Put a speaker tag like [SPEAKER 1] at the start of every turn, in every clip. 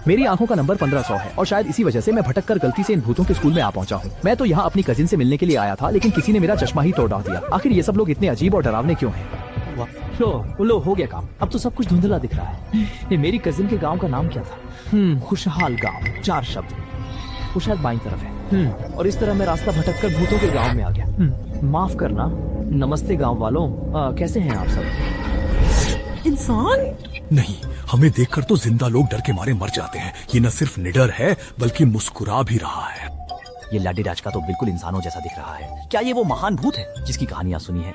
[SPEAKER 1] मेरी आंखों का नंबर 1500 है और शायद इसी वजह से मैं भटक कर गलती से इन भूतों के स्कूल में आ पहुंचा हूँ। मैं तो यहाँ अपनी कजिन से मिलने के लिए आया था, लेकिन किसी ने मेरा चश्मा ही तोड़ डाल दिया। आखिर ये सब लोग इतने अजीब और डरावने क्यों हैं? लो हो गया काम। अब तो सब कुछ धुंधला दिख रहा है। ये मेरी कजिन के गांव का नाम क्या था? खुशहाल गांव, 4 शब्द। वो शायद बाईं तरफ है। और इस तरह मैं रास्ता भटक कर भूतों के गांव में आ गया। माफ करना। नमस्ते गांव वालों, कैसे हैं आप सब?
[SPEAKER 2] इंसान
[SPEAKER 3] नहीं, हमें देखकर तो जिंदा लोग डर के मारे मर जाते हैं। ये न सिर्फ निडर है बल्कि मुस्कुरा भी रहा है।
[SPEAKER 1] ये लाडी राज का तो बिल्कुल इंसानों जैसा दिख रहा है। क्या ये वो महान भूत है जिसकी कहानियां सुनी है?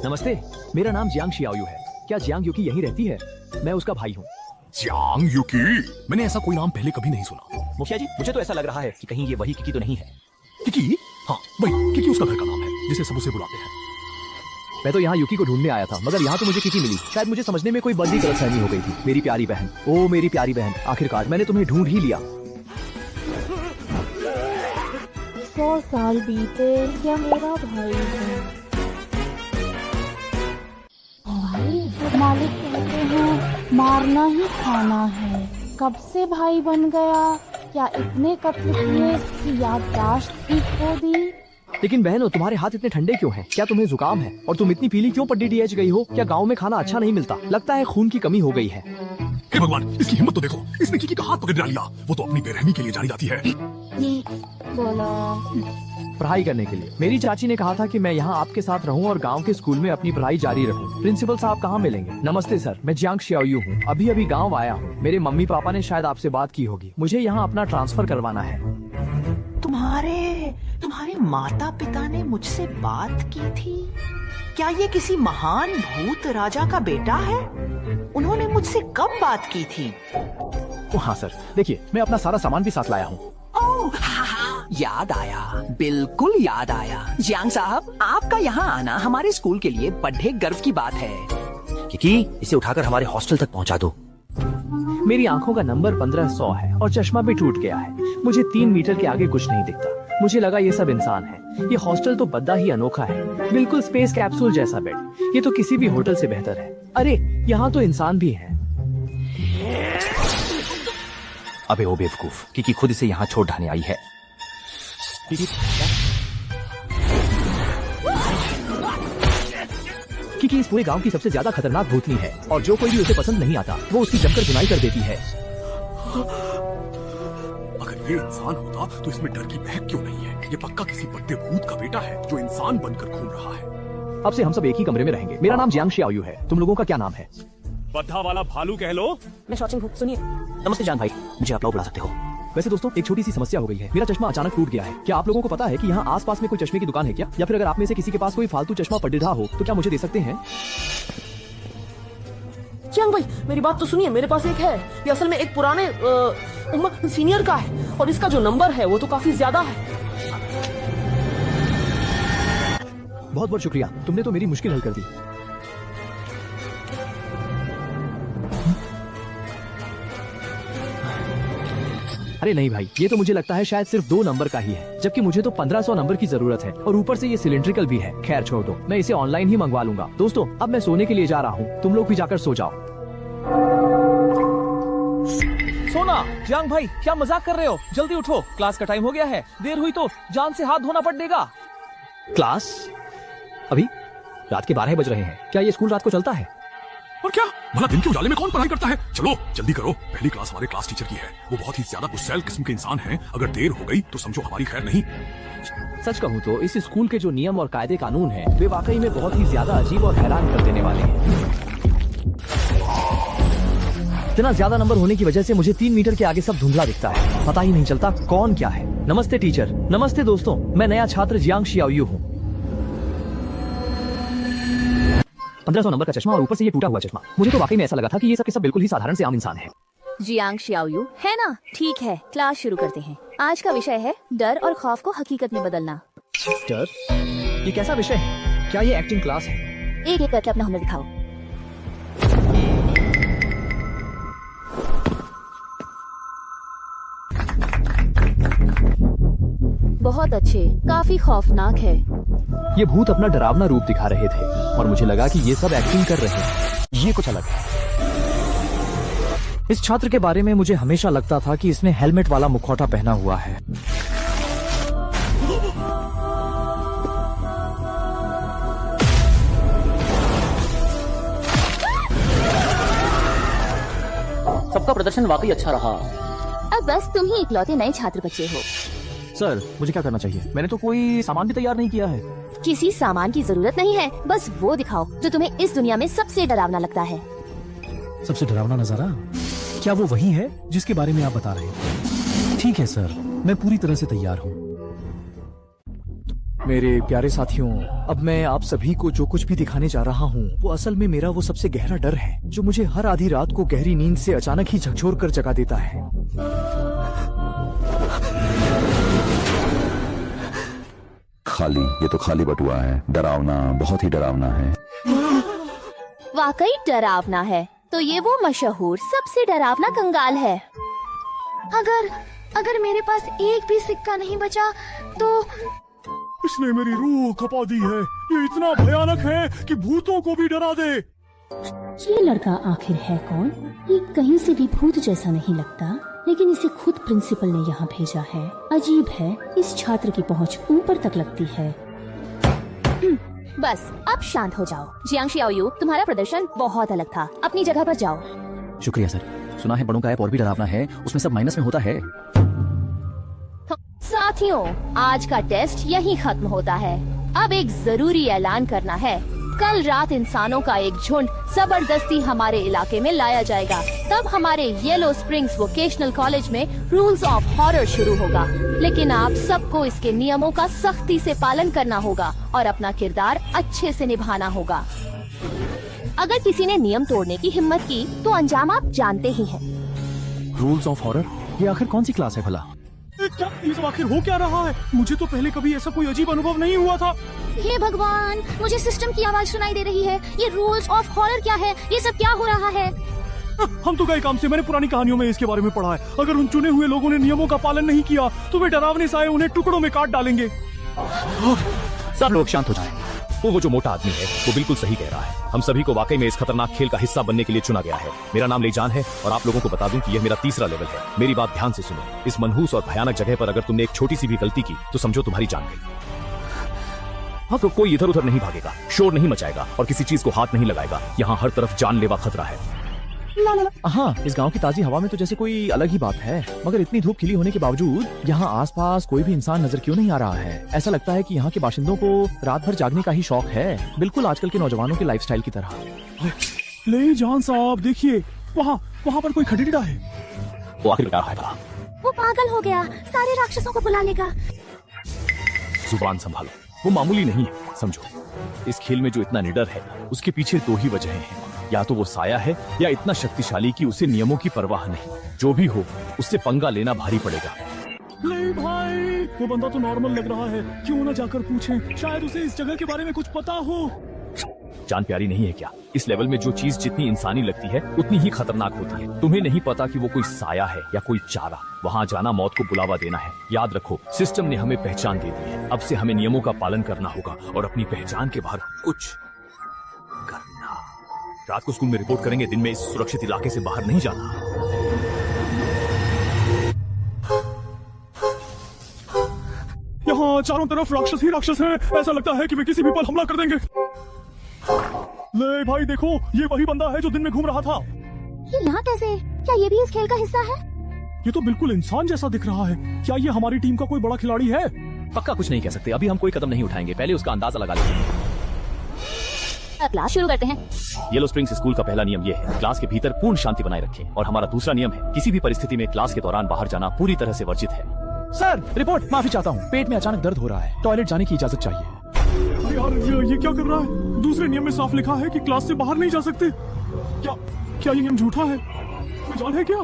[SPEAKER 1] नमस्ते, मेरा नाम जियांग शियाओयू है। क्या जियांग युकी यहीं रहती है? मैं उसका भाई हूँ।
[SPEAKER 3] Jiang Yuki? मैंने ऐसा कोई नाम पहले कभी नहीं सुना।
[SPEAKER 1] मुखिया जी, मुझे तो ऐसा लग रहा है कि कहीं ये वही किकी तो नहीं है।
[SPEAKER 3] किकी? हाँ वही, किकी उसका घर का नाम है जिसे सब उसे बुलाते हैं।
[SPEAKER 1] मैं तो यहाँ युकी को ढूंढने आया था, मगर यहाँ तो मुझे किकी मिली। शायद मुझे समझने में कोई बड़ी गलतफहमी हो गई थी। मेरी प्यारी बहन, ओ मेरी प्यारी बहन, आखिरकार मैंने तुम्हें ढूंढ ही लिया।
[SPEAKER 4] 100 साल बीते, क्या मेरा भाई है? भाई, मालिक कहते हैं मारना ही खाना है। कब से भाई बन गया? क्या इतने कत्ल किए कि याददाश्त ठीक हो दी?
[SPEAKER 1] लेकिन बहनों, तुम्हारे हाथ इतने ठंडे क्यों हैं? क्या तुम्हें जुकाम है? और तुम इतनी पीली क्यों पड्डी डीएच गई हो? क्या गांव में खाना अच्छा नहीं मिलता? लगता है खून की कमी हो गई है।
[SPEAKER 3] हे भगवान, इसकी हिम्मत तो देखो। इसने किकी का हाथ पकड़ लिया। वो तो अपनी बेरहमी के लिए जानी जाती है।
[SPEAKER 4] ये बोला
[SPEAKER 1] पढ़ाई करने के लिए। मेरी चाची ने कहा था कि मैं यहाँ आपके साथ रहूँ और गांव के स्कूल में अपनी पढ़ाई जारी रखूँ। प्रिंसिपल साहब कहाँ मिलेंगे? नमस्ते सर, मैं जियांग शियाओयू हूँ। अभी गांव आया हूँ। मेरे मम्मी पापा ने शायद आपसे बात की होगी। मुझे यहाँ अपना ट्रांसफर करवाना है।
[SPEAKER 2] तुम्हारे माता पिता ने मुझसे बात की थी? क्या ये किसी महान भूत राजा का बेटा है? उन्होंने मुझसे कब बात की थी?
[SPEAKER 1] हाँ सर, देखिए मैं अपना सारा सामान भी साथ लाया हूँ।
[SPEAKER 2] ओह हाँ, याद आया, बिल्कुल याद आया। जियांग साहब, आपका यहाँ आना हमारे स्कूल के लिए बड़े गर्व की बात है।
[SPEAKER 1] किकी, इसे उठाकर हमारे हॉस्टल तक पहुँचा दो। मेरी आंखों का नंबर 1500 है और चश्मा भी टूट गया है। मुझे 3 मीटर के आगे कुछ नहीं दिखता। मुझे लगा ये सब इंसान है। ये हॉस्टल तो बद्दा ही अनोखा है, बिल्कुल स्पेस कैप्सूल जैसा बेड। ये तो किसी भी होटल से बेहतर है। अरे यहाँ तो इंसान भी हैं। अबे ओ बेवकूफ, किकी खुद इसे यहाँ छोड़ ढाने आई है। किकी इस पूरे गांव की सबसे ज्यादा खतरनाक भूतनी है और जो कोई भी उसे पसंद नहीं आता वो उसकी जमकर बुनाई कर देती है।
[SPEAKER 3] अगर ये इंसान होता तो इसमें डर की महक क्यों नहीं है? ये पक्का किसी बड़े भूत का बेटा है जो इंसान बनकर घूम रहा है।
[SPEAKER 1] अब से हम सब एक ही कमरे में रहेंगे। मेरा नाम जियांग शियाओयू है। तुम लोगों का क्या नाम है?
[SPEAKER 5] बद्धा वाला भालू कह लो।
[SPEAKER 2] मैं शौचिंग हूँ, सुनिए।
[SPEAKER 1] नमस्ते जान भाई, मुझे आप लोग बुला सकते हो। वैसे दोस्तों, एक छोटी सी समस्या हो गई है। मेरा चश्मा अचानक टूट गया है। क्या आप लोगों को पता है कि यहाँ आसपास में कोई चश्मे की दुकान है क्या? या फिर अगर आप में से किसी के पास कोई फालतू चश्मा पड़िढ़ा हो तो क्या मुझे दे सकते हैं?
[SPEAKER 6] जियांग भाई, मेरी बात तो सुनिए। मेरे पास एक है। ये असल में एक पुराने सीनियर का है और इसका जो नंबर है वो तो काफी ज्यादा है।
[SPEAKER 1] बहुत बहुत शुक्रिया, तुमने तो मेरी मुश्किल हल कर दी। अरे नहीं भाई, ये तो मुझे लगता है शायद सिर्फ 2 नंबर का ही है, जबकि मुझे तो 1500 नंबर की जरूरत है और ऊपर से ये सिलिंड्रिकल भी है। खैर छोड़ दो, मैं इसे ऑनलाइन ही मंगवा लूंगा। दोस्तों, अब मैं सोने के लिए जा रहा हूँ। तुम लोग भी जाकर सो जाओ।
[SPEAKER 5] सोना, जियांग भाई क्या मजाक कर रहे हो? जल्दी उठो, क्लास का टाइम हो गया है। देर हुई तो जान से हाथ धोना पड़ेगा।
[SPEAKER 1] क्लास? अभी रात के 12 बज रहे हैं। क्या ये स्कूल रात को चलता है?
[SPEAKER 3] और क्या भला दिन के उजाले में कौन पढ़ाई करता है? चलो जल्दी करो, पहली क्लास हमारे क्लास टीचर की है। वो बहुत ही ज्यादा गुस्सैल किस्म के इंसान हैं। अगर देर हो गई तो समझो हमारी खैर नहीं।
[SPEAKER 1] सच कहूँ तो इस स्कूल के जो नियम और कायदे कानून हैं, वे वाकई में बहुत ही ज्यादा अजीब और हैरान कर देने वाले हैं। इतना ज्यादा नंबर होने की वजह से मुझे 3 मीटर के आगे सब धुंधला दिखता है। पता ही नहीं चलता कौन क्या है। नमस्ते टीचर। नमस्ते दोस्तों, मैं नया छात्र जियांग शियाओयू हूँ। 1500 नंबर का चश्मा और ऊपर से ये टूटा हुआ चश्मा। मुझे तो वाकई में ऐसा लगा था कि ये सब के सब बिल्कुल ही साधारण से आम इंसान है।
[SPEAKER 7] जियांग शियाओयू है ना? ठीक है, क्लास शुरू करते हैं। आज का विषय है डर और खौफ को हकीकत में बदलना।
[SPEAKER 1] डर? ये कैसा विषय है? क्या ये एक्टिंग क्लास है?
[SPEAKER 7] एक एक करके अपना हुनर दिखाओ। बहुत अच्छे, काफी खौफनाक है।
[SPEAKER 1] ये भूत अपना डरावना रूप दिखा रहे थे और मुझे लगा कि ये सब एक्टिंग कर रहे हैं। ये कुछ अलग है। इस छात्र के बारे में मुझे हमेशा लगता था कि इसने हेलमेट वाला मुखौटा पहना हुआ है।
[SPEAKER 6] सबका प्रदर्शन वाकई अच्छा रहा।
[SPEAKER 7] अब बस तुम ही इकलौते नए छात्र बचे हो।
[SPEAKER 1] सर, मुझे क्या करना चाहिए? मैंने तो कोई सामान भी तैयार नहीं किया है।
[SPEAKER 7] किसी सामान की जरूरत नहीं है, बस वो दिखाओ जो तुम्हें इस दुनिया में सबसे डरावना लगता है।
[SPEAKER 1] सबसे डरावना नजारा? क्या वो वही है जिसके बारे में आप बता रहे हैं? ठीक है सर, मैं पूरी तरह से तैयार हूँ। मेरे प्यारे साथियों, अब मैं आप सभी को जो कुछ भी दिखाने जा रहा हूँ वो असल में मेरा वो सबसे गहरा डर है जो मुझे हर आधी रात को गहरी नींद से अचानक ही झकझोर कर जगा देता है।
[SPEAKER 8] खाली, ये तो खाली बटुआ है। डरावना, बहुत ही डरावना है।
[SPEAKER 7] वाकई डरावना है। तो ये वो मशहूर सबसे डरावना कंगाल है।
[SPEAKER 4] अगर मेरे पास एक भी सिक्का नहीं बचा तो
[SPEAKER 3] इसने मेरी रूह खपा दी है। ये इतना भयानक है कि भूतों को भी डरा दे।
[SPEAKER 9] ये लड़का आखिर है कौन? ये कहीं से भी भूत जैसा नहीं लगता, लेकिन इसे खुद प्रिंसिपल ने यहाँ भेजा है। अजीब है, इस छात्र की पहुँच ऊपर तक लगती है।
[SPEAKER 7] बस अब शांत हो जाओ। जियांग शियाओयू, तुम्हारा प्रदर्शन बहुत अलग था। अपनी जगह पर जाओ।
[SPEAKER 1] शुक्रिया सर। सुना है बड़ों का ऐप और भी डरावना है, उसमें सब माइनस में होता है।
[SPEAKER 7] साथियों, आज का टेस्ट यहीं खत्म होता है। अब एक जरूरी ऐलान करना है। कल रात इंसानों का एक झुंड जबरदस्ती हमारे इलाके में लाया जाएगा। तब हमारे येलो स्प्रिंग्स वोकेशनल कॉलेज में रूल्स ऑफ हॉरर शुरू होगा। लेकिन आप सबको इसके नियमों का सख्ती से पालन करना होगा और अपना किरदार अच्छे से निभाना होगा। अगर किसी ने नियम तोड़ने की हिम्मत की तो अंजाम आप जानते ही हैं।
[SPEAKER 1] Rules of horror? ये आखिर कौन सी क्लास है भला?
[SPEAKER 3] क्या ये सब आखिर हो क्या रहा है? मुझे तो पहले कभी ऐसा कोई अजीब अनुभव नहीं हुआ था।
[SPEAKER 4] हे भगवान, मुझे सिस्टम की आवाज सुनाई दे रही है। ये रूल्स ऑफ हॉरर क्या है? ये सब क्या हो रहा है?
[SPEAKER 3] हम तो गए काम से। मैंने पुरानी कहानियों में इसके बारे में पढ़ा है। अगर उन चुने हुए लोगों ने नियमों का पालन नहीं किया तो वे डरावने साए उन्हें टुकड़ों में काट डालेंगे।
[SPEAKER 5] सब लोग शांत हो जाएं। वो जो मोटा आदमी है वो बिल्कुल सही कह रहा है। हम सभी को वाकई में इस खतरनाक खेल का हिस्सा बनने के लिए चुना गया है। मेरा नाम लेजान है और आप लोगों को बता दूं कि यह मेरा तीसरा लेवल है। मेरी बात ध्यान से सुनो। इस मनहूस और भयानक जगह पर अगर तुमने एक छोटी सी भी गलती की तो समझो तुम्हारी जान गई। हाँ, तो कोई इधर उधर नहीं भागेगा, शोर नहीं मचाएगा और किसी चीज को हाथ नहीं लगाएगा। यहाँ हर तरफ जानलेवा खतरा है।
[SPEAKER 1] हाँ, इस गांव की ताजी हवा में तो जैसे कोई अलग ही बात है। मगर इतनी धूप खिली होने के बावजूद यहाँ आसपास कोई भी इंसान नजर क्यों नहीं आ रहा है? ऐसा लगता है कि यहाँ के बाशिंदों को रात भर जागने का ही शौक है, बिल्कुल आजकल के नौजवानों के लाइफस्टाइल की तरह।
[SPEAKER 3] ले जान साहब, देखिए वहाँ पर कोई खड़ीड़ा है।
[SPEAKER 5] वो आखिर क्या है?
[SPEAKER 4] वो पागल हो गया, सारे राक्षसों को बुला लेगा।
[SPEAKER 5] जुबान संभालो, वो मामूली नहीं है, समझो। इस खेल में जो इतना निडर है उसके पीछे दो ही वजहें हैं। या तो वो साया है या इतना शक्तिशाली कि उसे नियमों की परवाह नहीं। जो भी हो, उससे पंगा लेना भारी पड़ेगा।
[SPEAKER 3] ले भाई, वो बंदा तो नॉर्मल लग रहा है। क्यों ना जाकर पूछें, शायद उसे इस जगह के बारे में कुछ पता हो।
[SPEAKER 5] जान प्यारी नहीं है क्या? इस लेवल में जो चीज जितनी इंसानी लगती है उतनी ही खतरनाक होती है। तुम्हें नहीं पता कि वो कोई साया है या कोई चारा। वहाँ जाना मौत को बुलावा देना है। याद रखो, सिस्टम ने हमें पहचान दे दी है। अब से हमें नियमों का पालन करना होगा और अपनी पहचान के बाहर कुछ करना। रात को स्कूल में रिपोर्ट करेंगे, दिन में इस सुरक्षित इलाके से बाहर नहीं जाना।
[SPEAKER 3] यहाँ चारों तरफ राक्षस ही राक्षस हैं। ऐसा लगता है कि वे किसी भी पल हमला कर देंगे। ले भाई देखो, ये वही बंदा है जो दिन में घूम रहा था।
[SPEAKER 4] ये यहाँ कैसे? क्या ये भी इस खेल का हिस्सा है?
[SPEAKER 3] ये तो बिल्कुल इंसान जैसा दिख रहा है। क्या ये हमारी टीम का कोई बड़ा खिलाड़ी है?
[SPEAKER 5] पक्का कुछ नहीं कह सकते। अभी हम कोई कदम नहीं उठाएंगे, पहले उसका अंदाजा लगा लेते हैं।
[SPEAKER 7] क्लास शुरू करते हैं।
[SPEAKER 5] येलो स्प्रिंग्स स्कूल का पहला नियम ये है, क्लास के भीतर पूर्ण शांति बनाए रखें। और हमारा दूसरा नियम है, किसी भी परिस्थिति में क्लास के दौरान बाहर जाना पूरी तरह से वर्जित है।
[SPEAKER 1] Sir, report. माफी चाहता हूँ, पेट में अचानक दर्द हो रहा है, टॉयलेट जाने की इजाजत चाहिए।
[SPEAKER 3] यार ये क्या कर रहा है? दूसरे नियम में साफ लिखा है कि क्लास से बाहर नहीं जा सकते। क्या ये नियम झूठा है? मजाल है क्या?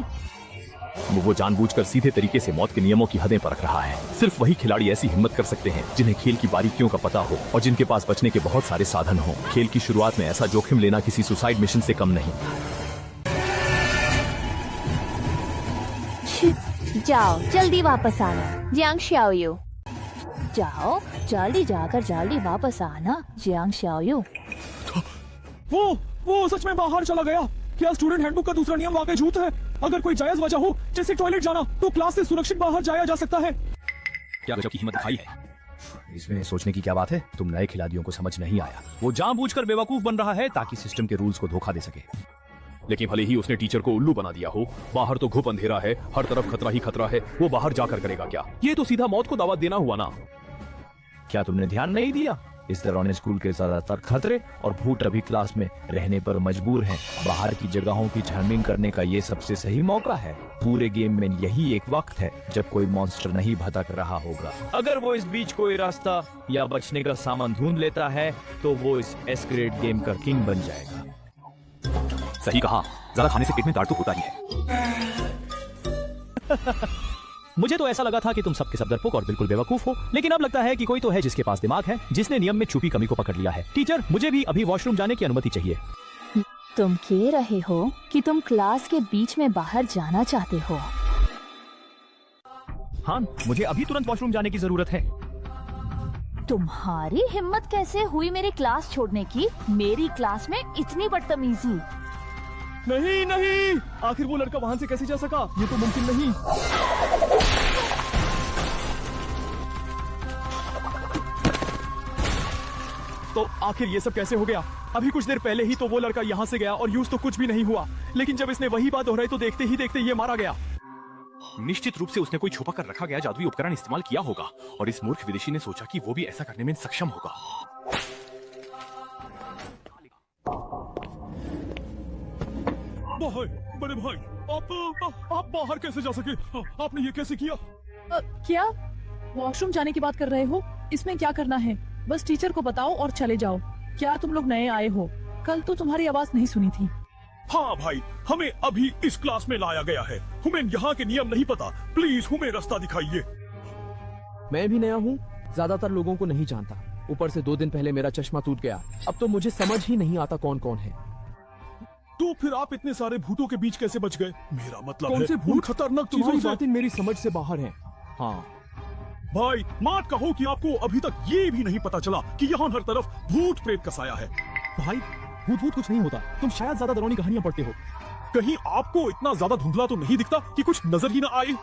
[SPEAKER 5] वो जानबूझकर सीधे तरीके से मौत के नियमों की हदें परख रहा है। सिर्फ वही खिलाड़ी ऐसी हिम्मत कर सकते हैं जिन्हें खेल की बारीकियों का पता हो और जिनके पास बचने के बहुत सारे साधन हो। खेल की शुरुआत में ऐसा जोखिम लेना किसी सुसाइड मिशन से कम नहीं।
[SPEAKER 7] जाओ, जल्दी वापस आना। जियांग शियाओयू, जाओ जल्दी, जाकर जल्दी वापस आना। जियांग शियाओयू।
[SPEAKER 3] वो सच में बाहर चला गया। क्या स्टूडेंट हैंडबुक का दूसरा नियम वाकई झूठ है?
[SPEAKER 1] अगर कोई जायज वजह हो जैसे टॉयलेट जाना तो क्लास से सुरक्षित बाहर जाया जा सकता है।
[SPEAKER 5] क्या गजब की हिम्मत दिखाई है। इसमें सोचने की क्या बात है, तुम नए खिलाड़ियों को समझ नहीं आया। वो जानबूझकर बेवकूफ बन रहा है ताकि सिस्टम के रूल्स को धोखा दे सके। लेकिन भले ही उसने टीचर को उल्लू बना दिया हो, बाहर तो घुप अंधेरा है, हर तरफ खतरा ही खतरा है, वो बाहर जाकर करेगा क्या? ये तो सीधा मौत को दावत देना हुआ ना। क्या तुमने ध्यान नहीं दिया? इस दौरान स्कूल के ज्यादातर खतरे और भूत अभी क्लास में रहने पर मजबूर हैं। बाहर की जगहों की छानबीन करने का ये सबसे सही मौका है। पूरे गेम में यही एक वक्त है जब कोई मॉन्स्टर नहीं भटक रहा होगा। अगर वो इस बीच कोई रास्ता या बचने का सामान ढूंढ लेता है तो वो इस एस्केलेड गेम का किंग बन जाएगा। सही कहा, ज्यादा खाने से पेट में दर्द तो होता ही है। मुझे तो ऐसा लगा था कि तुम सबके सब डरपोक और बिल्कुल बेवकूफ हो, लेकिन अब लगता है कि कोई तो है जिसके पास दिमाग है, जिसने नियम में छुपी कमी को पकड़ लिया है। टीचर, मुझे भी अभी वॉशरूम जाने की अनुमति चाहिए।
[SPEAKER 9] तुम कह रहे हो कि तुम क्लास के बीच में बाहर जाना चाहते हो?
[SPEAKER 5] हाँ, मुझे अभी तुरंत वॉशरूम जाने की जरूरत है।
[SPEAKER 9] तुम्हारी हिम्मत कैसे हुई मेरी क्लास छोड़ने की? मेरी क्लास में इतनी बदतमीजी।
[SPEAKER 1] नहीं नहीं, आखिर वो लड़का वहाँ से कैसे जा सका? ये तो मुमकिन नहीं। तो आखिर ये सब कैसे हो गया? अभी कुछ देर पहले ही तो वो लड़का यहाँ से गया और यूज तो कुछ भी नहीं हुआ, लेकिन जब इसने वही बात दोहराई तो देखते ही देखते ये मारा गया।
[SPEAKER 3] निश्चित रूप से उसने कोई छुपा कर रखा गया जादुई उपकरण इस्तेमाल किया होगा और इस मूर्ख विदेशी ने सोचा कि वो भी ऐसा करने में सक्षम होगा।
[SPEAKER 1] बड़े भाई, आप बाहर कैसे जा सके? आपने ये कैसे किया?
[SPEAKER 6] क्या वॉशरूम जाने की बात कर रहे हो? इसमें क्या करना है? बस टीचर को बताओ और चले जाओ। क्या तुम लोग नए आए हो? कल तो तुम्हारी आवाज नहीं सुनी थी।
[SPEAKER 3] हाँ भाई, हमें अभी इस क्लास में लाया गया है, हमें यहाँ के नियम नहीं पता, प्लीज हमें रास्ता दिखाइए।
[SPEAKER 1] मैं भी नया हूँ, ज्यादातर लोगों को नहीं जानता। ऊपर से 2 दिन पहले मेरा चश्मा टूट गया। अब तो मुझे समझ ही नहीं आता कौन कौन है।
[SPEAKER 3] तो फिर आप इतने सारे भूतों के बीच कैसे बच गए? मेरा मतलब
[SPEAKER 1] कौन
[SPEAKER 3] है
[SPEAKER 1] से भूत?
[SPEAKER 3] खतरनाक
[SPEAKER 1] तुम्हारी
[SPEAKER 3] चीजों से।
[SPEAKER 1] बातें मेरी समझ से बाहर हैं। हाँ
[SPEAKER 3] भाई, मात कहो कि आपको अभी तक ये भी नहीं पता चला कि यहाँ हर तरफ भूत प्रेत का साया है।
[SPEAKER 1] भाई, भूत कुछ नहीं होता। तुम शायद ज्यादा डरावनी कहानियां पढ़ते हो।
[SPEAKER 3] कहीं आपको इतना ज्यादा धुंधला तो नहीं दिखता कि कुछ नजर ही ना आए?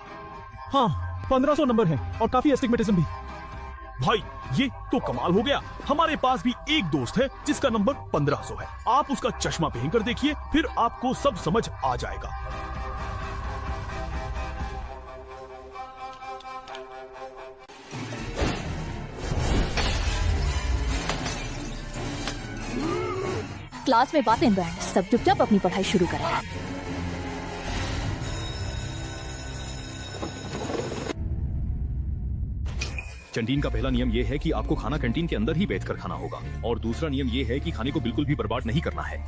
[SPEAKER 1] हाँ, 1500 नंबर है और काफी एस्टिग्मेटिज्म भी।
[SPEAKER 3] भाई, ये तो कमाल हो गया। हमारे पास भी एक दोस्त है जिसका नंबर 1500 है। आप उसका चश्मा पहनकर देखिए, फिर आपको सब समझ आ जाएगा।
[SPEAKER 9] क्लास में बातें बैंड, सब चुपचाप अपनी पढ़ाई शुरू करें।
[SPEAKER 5] कैंटीन का पहला नियम ये है कि आपको खाना कैंटीन के अंदर ही बैठकर खाना होगा, और दूसरा नियम ये है कि खाने को बिल्कुल भी बर्बाद नहीं करना है।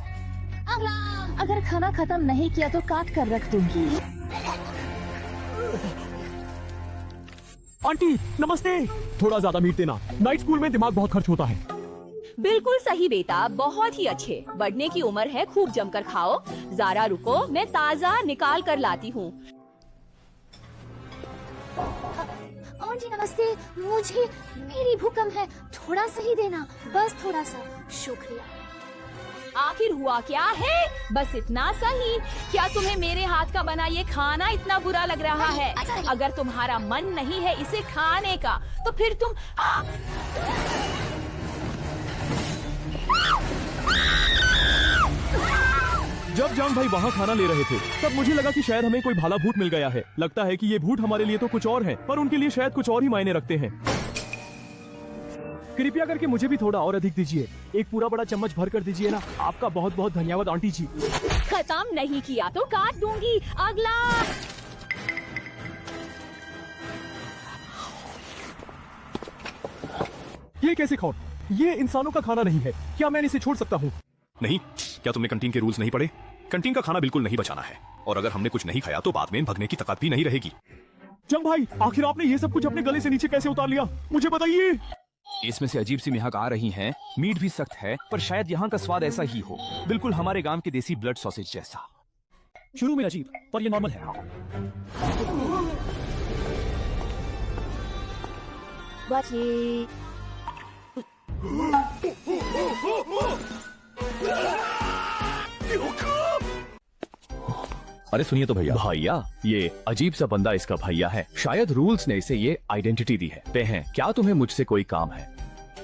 [SPEAKER 9] अगर खाना खत्म नहीं किया तो काट कर रख दूंगी।
[SPEAKER 1] आंटी नमस्ते। थोड़ा ज्यादा मीट देना, नाइट स्कूल में दिमाग बहुत खर्च होता है।
[SPEAKER 10] बिल्कुल सही बेटा, बहुत ही अच्छे। बढ़ने की उम्र है, खूब जमकर खाओ। जरा रुको, मैं ताज़ा निकाल कर लाती हूँ।
[SPEAKER 4] आंटी नमस्ते, मुझे मेरी भूख कम है, थोड़ा सा ही देना, बस थोड़ा सा। शुक्रिया।
[SPEAKER 10] आखिर हुआ क्या है? बस इतना सही। क्या तुम्हें मेरे हाथ का बना ये खाना इतना बुरा लग रहा है? अगर तुम्हारा मन नहीं है इसे खाने का तो फिर तुम
[SPEAKER 1] जब जंग भाई वहाँ खाना ले रहे थे तब मुझे लगा कि शायद हमें कोई भाला भूत मिल गया है। लगता है कि ये भूत हमारे लिए तो कुछ और है, पर उनके लिए शायद कुछ और ही मायने रखते हैं। कृपया करके मुझे भी थोड़ा और अधिक दीजिए। एक पूरा बड़ा चम्मच भर कर दीजिए ना। आपका बहुत बहुत धन्यवाद आंटी जी।
[SPEAKER 10] खत्म नहीं किया तो काट दूंगी। अगला।
[SPEAKER 1] ये कैसे खाओ? ये इंसानों का खाना नहीं है। क्या मैं इसे छोड़ सकता हूँ?
[SPEAKER 5] नहीं। क्या तुमने कैंटीन के रूल्स नहीं पढ़े? कैंटीन का खाना बिल्कुल नहीं बचाना है, और अगर हमने कुछ नहीं खाया तो बाद में भगने की ताकत भी नहीं रहेगी।
[SPEAKER 1] जंग भाई, आखिर आपने ये सब कुछ अपने गले से नीचे कैसे उतार लिया? मुझे बताइए।
[SPEAKER 5] इसमें से अजीब सी महक आ रही है। मीट भी सख्त है, पर शायद यहाँ का स्वाद ऐसा ही हो, बिल्कुल हमारे गांव के देसी ब्लड सॉसेज जैसा।
[SPEAKER 1] शुरू में अजीब, पर ये नॉर्मल है।
[SPEAKER 10] बचे।
[SPEAKER 5] अरे सुनिए तो भैया, ये अजीब सा बंदा इसका भैया है। शायद रूल्स ने इसे ये आइडेंटिटी दी है। बहन, क्या तुम्हें मुझसे कोई काम है?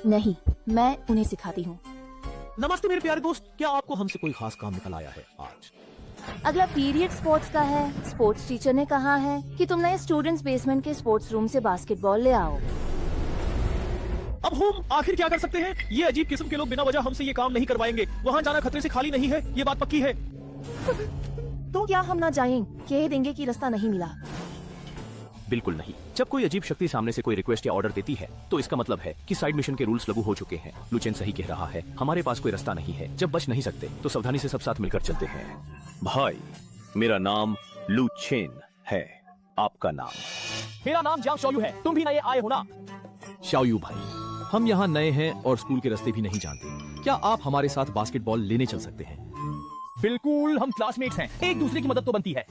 [SPEAKER 9] नहीं, मैं उन्हें सिखाती हूँ।
[SPEAKER 1] नमस्ते मेरे प्यारे दोस्त, क्या आपको हमसे कोई खास काम निकल आया है आज?
[SPEAKER 9] अगला पीरियड स्पोर्ट्स का है। स्पोर्ट्स टीचर ने कहा है कि तुम नए स्टूडेंट्स बेसमेंट के स्पोर्ट्स रूम से बास्केटबॉल ले आओ।
[SPEAKER 1] अब हम आखिर क्या कर सकते हैं? ये अजीब किस्म के लोग बिना वजह हमसे ये काम नहीं करवाएंगे। वहाँ जाना खतरे से खाली नहीं है, ये बात पक्की है।
[SPEAKER 9] तो क्या हम ना जाएं? कह देंगे कि रास्ता नहीं मिला।
[SPEAKER 5] बिल्कुल नहीं। जब कोई अजीब शक्ति सामने से कोई रिक्वेस्ट या ऑर्डर देती है तो इसका मतलब है कि साइड मिशन के रूल्स लागू हो चुके हैं। लुचेन सही कह रहा है, हमारे पास कोई रास्ता नहीं है। जब बच नहीं सकते तो सावधानी से सब साथ मिलकर चलते हैं। भाई, मेरा नाम लुचेन है। आपका नाम?
[SPEAKER 1] मेरा नाम जांग शाओयू है। तुम भी नए आए हो ना? शाओयू भाई, हम यहाँ नए हैं और स्कूल के रास्ते भी नहीं जानते। क्या आप हमारे साथ बास्केटबॉल लेने चल सकते हैं? बिल्कुल, हम क्लासमेट्स हैं, एक दूसरे की मदद तो बनती है।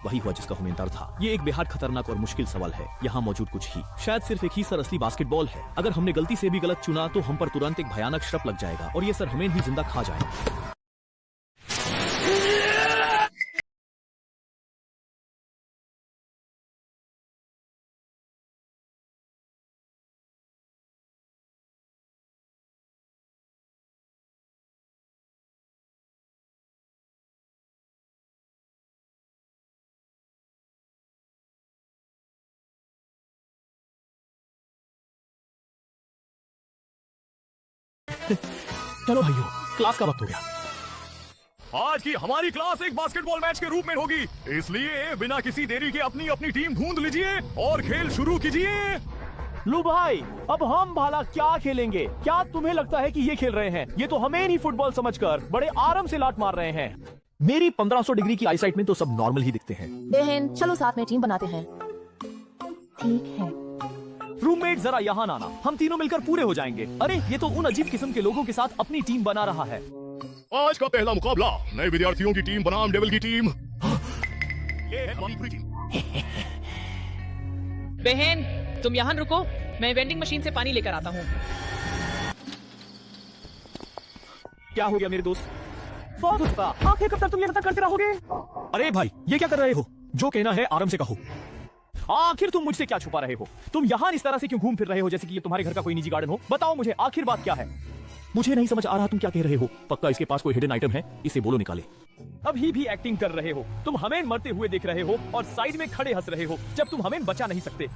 [SPEAKER 1] वही हुआ जिसका हमें डर था। ये एक बेहद खतरनाक और मुश्किल सवाल है। यहाँ मौजूद कुछ ही, शायद सिर्फ एक ही सर असली बास्केटबॉल है। अगर हमने गलती से भी गलत चुना तो हम पर तुरंत एक भयानक श्राप लग जाएगा और ये सर हमें भी जिंदा खा जाएगा। चलो भाइयों, क्लास का वक्त हो गया।
[SPEAKER 3] आज की हमारी क्लास एक बास्केटबॉल मैच के रूप में होगी, इसलिए बिना किसी देरी के अपनी अपनी टीम ढूंढ लीजिए और खेल शुरू कीजिए।
[SPEAKER 1] लो भाई, अब हम भाला क्या खेलेंगे? क्या तुम्हें लगता है कि ये खेल रहे हैं? ये तो हमें नहीं फुटबॉल समझकर बड़े आराम से लात मार रहे हैं। मेरी 1500 डिग्री की आईसाइट में तो सब नॉर्मल ही दिखते हैं।
[SPEAKER 9] बहन, चलो साथ में टीम बनाते हैं। ठीक है।
[SPEAKER 1] रूममेट, जरा यहाँ आना, हम तीनों मिलकर पूरे हो जाएंगे। अरे, ये तो उन अजीब किस्म के लोगों के साथ अपनी टीम बना रहा है।
[SPEAKER 3] आज का पहला मुकाबला नए विद्यार्थियों की टीम बनाम डेविल की टीम। ये है हमारी पूरी टीम।
[SPEAKER 6] बहन, तुम यहाँ रुको, मैं वेंडिंग मशीन से पानी लेकर आता हूँ।
[SPEAKER 1] क्या हो गया मेरे दोस्त? बहुत अच्छा। आखिर कब तक तुम ये नाटक करते रहोगे? अरे भाई, ये क्या कर रहे हो? जो कहना है आराम से कहो। आखिर तुम मुझसे क्या छुपा रहे हो? तुम यहाँ इस तरह से क्यों घूम फिर रहे हो जैसे कि ये तुम्हारे घर का कोई निजी गार्डन हो? बताओ मुझे, आखिर बात क्या है? मुझे नहीं समझ आ रहा तुम क्या कह रहे हो। पक्का इसके पास कोई हिडन आइटम है, इसे बोलो निकाले। अभी भी एक्टिंग कर रहे हो। तुम हमें मरते हुए देख रहे हो और साइड में खड़े हंस रहे हो जब तुम हमें बचा नहीं सकते।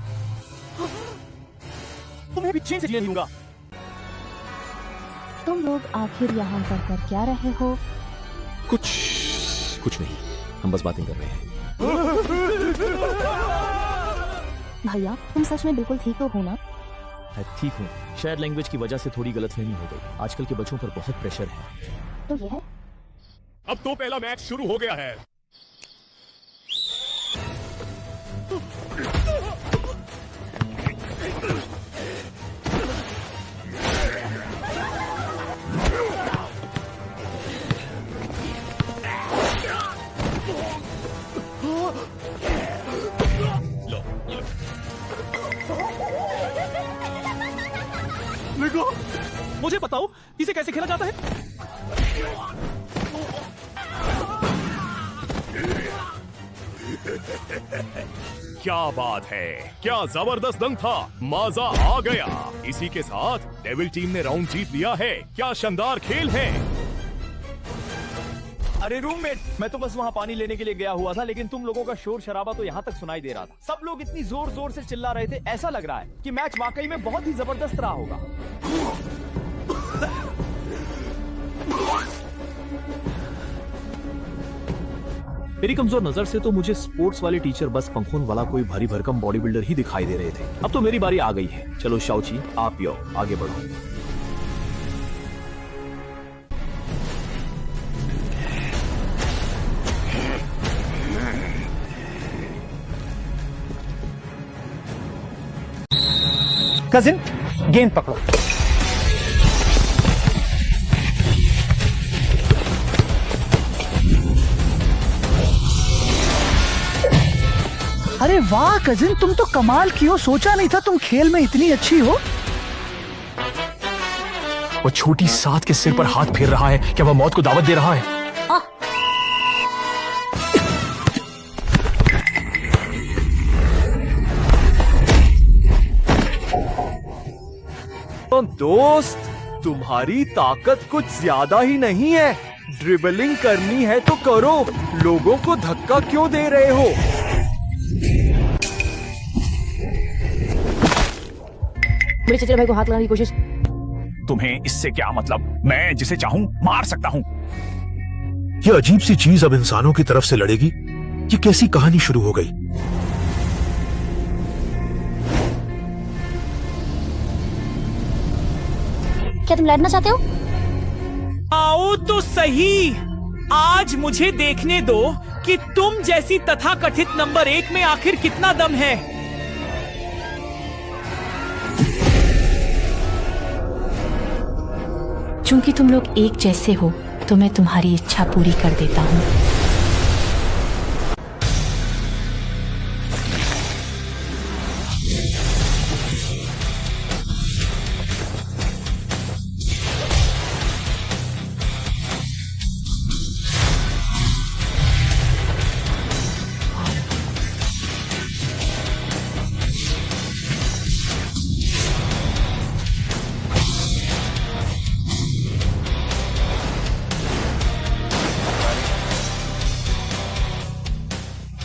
[SPEAKER 1] तुम्हें भी चैन से जीने नहीं दूंगा।
[SPEAKER 9] तुम लोग आखिर यहाँ पर कर क्या रहे हो?
[SPEAKER 5] कुछ नहीं, हम बस बातें कर रहे हैं।
[SPEAKER 9] भैया, तुम सच में बिल्कुल ठीक हो ना?
[SPEAKER 1] ठीक हूँ। शायद लैंग्वेज की वजह से थोड़ी गलतफहमी हो गई। आजकल के बच्चों पर बहुत प्रेशर है।
[SPEAKER 9] तो ये है?
[SPEAKER 3] अब तो पहला मैच शुरू हो गया है।
[SPEAKER 1] मुझे बताओ, इसे कैसे खेला जाता है?
[SPEAKER 3] क्या बात है, क्या जबरदस्त दंग था, मजा आ गया। इसी के साथ डेविल टीम ने राउंड जीत लिया है। क्या शानदार खेल है।
[SPEAKER 1] अरे रूममेट, मैं तो बस वहाँ पानी लेने के लिए गया हुआ था, लेकिन तुम लोगों का शोर शराबा तो यहाँ तक सुनाई दे रहा था। सब लोग इतनी जोर जोर से चिल्ला रहे थे, ऐसा लग रहा है कि मैच वाकई में बहुत ही जबरदस्त रहा होगा। मेरी कमजोर नजर से तो मुझे स्पोर्ट्स वाले टीचर बस पंखों वाला कोई भारी भरकम बॉडी बिल्डर ही दिखाई दे रहे थे। अब तो मेरी बारी आ गई है। चलो शाओची, आप यो आगे बढ़ो।
[SPEAKER 11] कजिन, गेंद पकड़ो।
[SPEAKER 12] अरे वाह कजिन, तुम तो कमाल की हो। सोचा नहीं था तुम खेल में इतनी अच्छी हो।
[SPEAKER 3] वो छोटी सात के सिर पर हाथ फेर रहा है। क्या वह मौत को दावत दे रहा है?
[SPEAKER 1] दोस्त, तुम्हारी ताकत कुछ ज्यादा ही नहीं है। ड्रिबलिंग करनी है तो करो, लोगों को धक्का क्यों दे रहे हो?
[SPEAKER 9] मेरे चचेरे भाई को हाथ लगाने की कोशिश।
[SPEAKER 3] तुम्हें इससे क्या मतलब? मैं जिसे चाहूं मार सकता हूं।
[SPEAKER 12] ये अजीब सी चीज अब इंसानों की तरफ से लड़ेगी। ये कैसी कहानी शुरू हो गई?
[SPEAKER 9] क्या तुम लड़ना चाहते हो?
[SPEAKER 13] आओ तो सही, आज मुझे देखने दो कि तुम जैसी तथाकथित नंबर 1 में आखिर कितना दम है।
[SPEAKER 14] चूंकि तुम लोग एक जैसे हो तो मैं तुम्हारी इच्छा पूरी कर देता हूँ।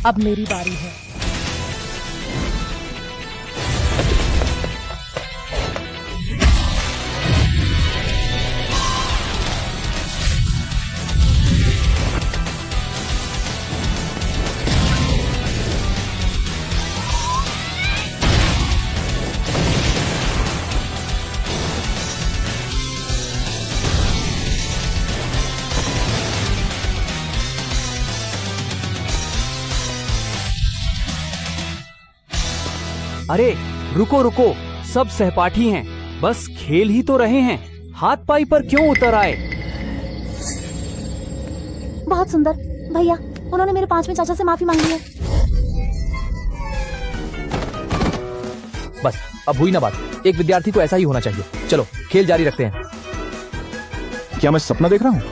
[SPEAKER 6] अब मेरी बारी है।
[SPEAKER 1] अरे रुको रुको, सब सहपाठी हैं, बस खेल ही तो रहे हैं, हाथ पाई पर क्यों उतर आए?
[SPEAKER 9] बहुत सुंदर भैया, उन्होंने मेरे 5वें चाचा से माफी मांगी है।
[SPEAKER 1] बस अब हुई ना बात, एक विद्यार्थी को ऐसा ही होना चाहिए। चलो खेल जारी रखते हैं।
[SPEAKER 15] क्या मैं सपना देख रहा हूँ?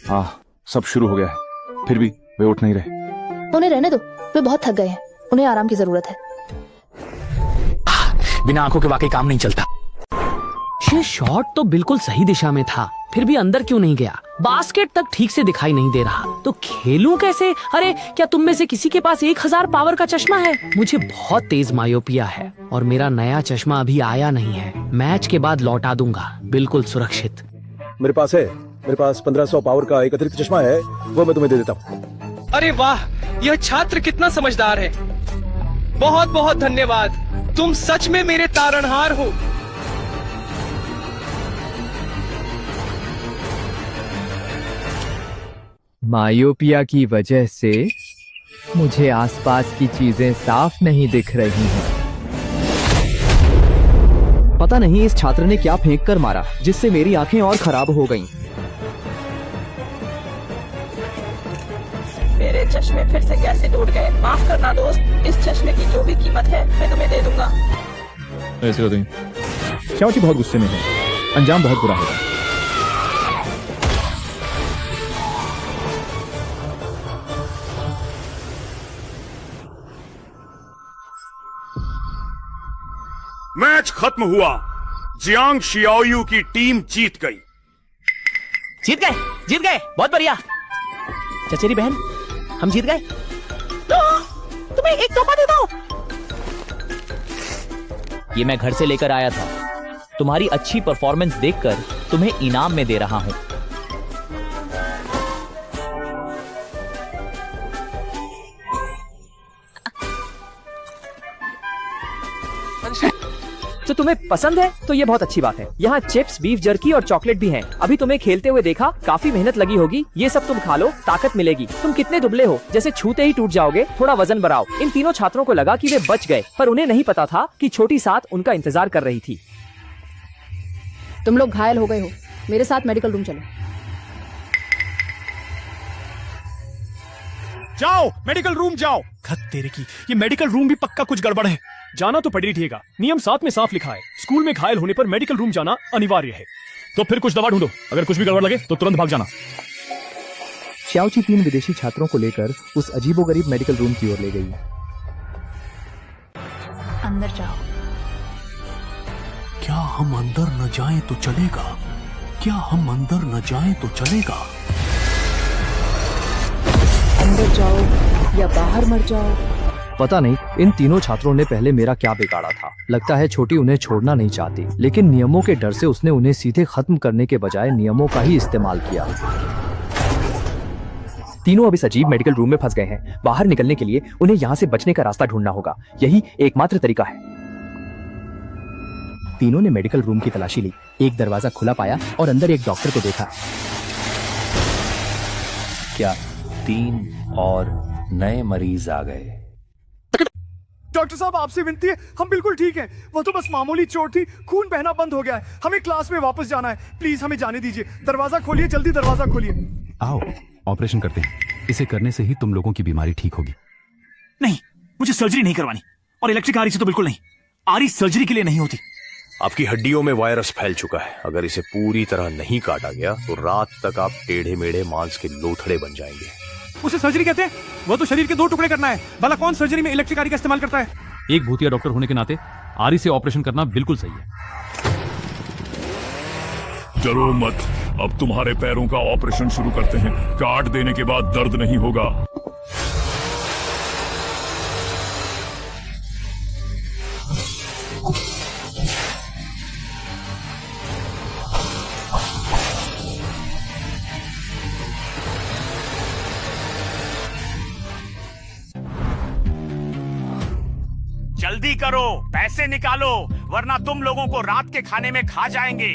[SPEAKER 15] हाँ, सब शुरू हो गया है, फिर भी वे उठ नहीं रहे।
[SPEAKER 9] उन्हें रहने दो, वे बहुत थक गए हैं, उन्हें आराम की जरूरत है।
[SPEAKER 13] बिना आंखों के वाकई काम नहीं चलता।
[SPEAKER 16] ये शॉट तो बिल्कुल सही दिशा में था, फिर भी अंदर क्यों नहीं गया? बास्केट तक ठीक से दिखाई नहीं दे रहा, तो खेलूं कैसे? अरे क्या तुम में से किसी के पास 1000 पावर का चश्मा है? मुझे बहुत तेज मायोपिया है और मेरा नया चश्मा अभी आया नहीं है। मैच के बाद लौटा दूंगा, बिल्कुल सुरक्षित।
[SPEAKER 12] मेरे पास है, मेरे पास 1500 पावर का एक अतिरिक्त चश्मा है, वो मैं तुम्हें दे देता हूँ।
[SPEAKER 13] अरे वाह, यह छात्र कितना समझदार है। बहुत बहुत धन्यवाद, तुम सच में मेरे तारणहार हो।
[SPEAKER 1] मायोपिया की वजह से मुझे आसपास की चीजें साफ नहीं दिख रही हैं। पता नहीं इस छात्र ने क्या फेंक कर मारा जिससे मेरी आंखें और खराब हो गईं।
[SPEAKER 2] मेरे चश्मे फिर से कैसे टूट गए? माफ करना दोस्त, इस चश्मे की जो भी कीमत है मैं तुम्हें दे दूंगा।
[SPEAKER 15] ऐसे होते हैं। श्यामची बहुत गुस्से में है, अंजाम बहुत बुरा होगा।
[SPEAKER 12] मैच खत्म हुआ, जियांग शियाओयू की टीम जीत गई।
[SPEAKER 13] जीत गए, जीत गए, बहुत बढ़िया। चचेरी बहन, हम जीत गए।
[SPEAKER 2] तुम्हें एक तोहफा देता हूँ।
[SPEAKER 1] ये मैं घर से लेकर आया था, तुम्हारी अच्छी परफॉर्मेंस देखकर तुम्हें इनाम में दे रहा हूँ। तो तुम्हें पसंद है तो ये बहुत अच्छी बात है। यहाँ चिप्स, बीफ जर्की और चॉकलेट भी हैं। अभी तुम्हें खेलते हुए देखा, काफी मेहनत लगी होगी। ये सब तुम खा लो, ताकत मिलेगी। तुम कितने दुबले हो, जैसे छूते ही टूट जाओगे। थोड़ा वजन बढ़ाओ। इन तीनों छात्रों को लगा कि वे बच गए, पर उन्हें नहीं पता था कि छोटी सात उनका इंतजार कर रही थी।
[SPEAKER 6] तुम लोग घायल हो गए हो, मेरे साथ मेडिकल रूम चलो।
[SPEAKER 3] जाओ, मेडिकल रूम जाओ। खत तेरे की, ये मेडिकल रूम भी पक्का कुछ गड़बड़ है। जाना तो पड़ रही थिएगा, नियम 7 में साफ लिखा है, स्कूल में घायल होने पर मेडिकल रूम जाना अनिवार्य है।
[SPEAKER 5] तो फिर कुछ दवा ढूंढो। अगर कुछ भी गड़बड़ लगे तो तुरंत भाग जाना।
[SPEAKER 1] श्याओची 3 विदेशी छात्रों को लेकर उस अजीबोगरीब मेडिकल रूम की ओर ले गई।
[SPEAKER 10] अंदर जाओ।
[SPEAKER 12] क्या हम अंदर न जाएं तो चलेगा? क्या हम अंदर न जाएं तो चलेगा?
[SPEAKER 6] अंदर जाओ या बाहर मर जाओ।
[SPEAKER 1] पता नहीं इन तीनों छात्रों ने पहले मेरा क्या बिगाड़ा था। लगता है छोटी उन्हें छोड़ना नहीं चाहती, लेकिन नियमों के डर से उसने उन्हें सीधे खत्म करने के बजाय नियमों का ही इस्तेमाल किया। तीनों अब इस अजीब मेडिकल रूम में फंस गए हैं। बाहर निकलने के लिए उन्हें यहाँ से बचने का रास्ता ढूंढना होगा। यही एकमात्र तरीका है। तीनों ने मेडिकल रूम की तलाशी ली, एक दरवाजा खुला पाया और अंदर एक डॉक्टर को देखा।
[SPEAKER 17] क्या 3 और नए मरीज आ गए?
[SPEAKER 11] डॉक्टर साहब आपसे विनती है, हम बिल्कुल ठीक हैं। वो तो बस मामूली चोट थी, खून बहना बंद हो गया है। हमें क्लास में वापस जाना है, प्लीज हमें जाने दीजिए। दरवाजा खोलिए, जल्दी दरवाजा खोलिए।
[SPEAKER 18] आओ ऑपरेशन करते हैं। इसे करने से ही तुम लोगों की बीमारी ठीक होगी।
[SPEAKER 19] नहीं, मुझे सर्जरी नहीं करवानी, और इलेक्ट्रिक आरी से तो बिल्कुल नहीं। आरी सर्जरी के लिए नहीं होती।
[SPEAKER 5] आपकी हड्डियों में वायरस फैल चुका है। अगर इसे पूरी तरह नहीं काटा गया तो रात तक आप टेढ़े मेढ़े मांस के लोथड़े बन जाएंगे।
[SPEAKER 11] उसे सर्जरी कहते हैं? वो तो शरीर के 2 टुकड़े करना है। भला कौन सर्जरी में इलेक्ट्रिक आरी का इस्तेमाल करता है?
[SPEAKER 18] एक भूतिया डॉक्टर होने के नाते आरी से ऑपरेशन करना बिल्कुल सही है।
[SPEAKER 12] डरो मत, अब तुम्हारे पैरों का ऑपरेशन शुरू करते हैं। काट देने के बाद दर्द नहीं होगा।
[SPEAKER 19] जल्दी करो, पैसे निकालो, वरना तुम लोगों को रात के खाने में खा जाएंगे।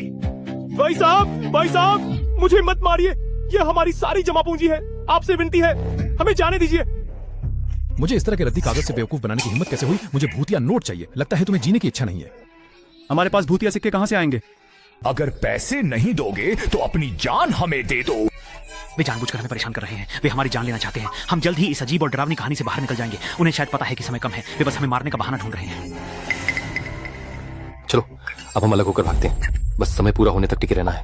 [SPEAKER 3] भाई साहब, मुझे मत मारिए। ये हमारी सारी जमा पूंजी है। आपसे विनती है, हमें जाने दीजिए।
[SPEAKER 5] मुझे इस तरह के रद्दी कागज से बेवकूफ बनाने की हिम्मत कैसे हुई? मुझे भूतिया नोट चाहिए। लगता है तुम्हें जीने की इच्छा नहीं है।
[SPEAKER 15] हमारे पास भूतिया सिक्के कहां से आएंगे?
[SPEAKER 12] अगर पैसे नहीं दोगे तो अपनी जान हमें दे दो।
[SPEAKER 19] वे जानबूझकर हमें परेशान कर रहे हैं। वे हमारी जान लेना चाहते हैं। हम जल्द ही इस अजीब और डरावनी कहानी से बाहर निकल जाएंगे। उन्हें शायद पता है कि समय कम है। वे बस हमें मारने का बहाना ढूंढ रहे हैं।
[SPEAKER 5] चलो अब हम अलग होकर भागते हैं। बस समय पूरा होने तक टिके रहना है।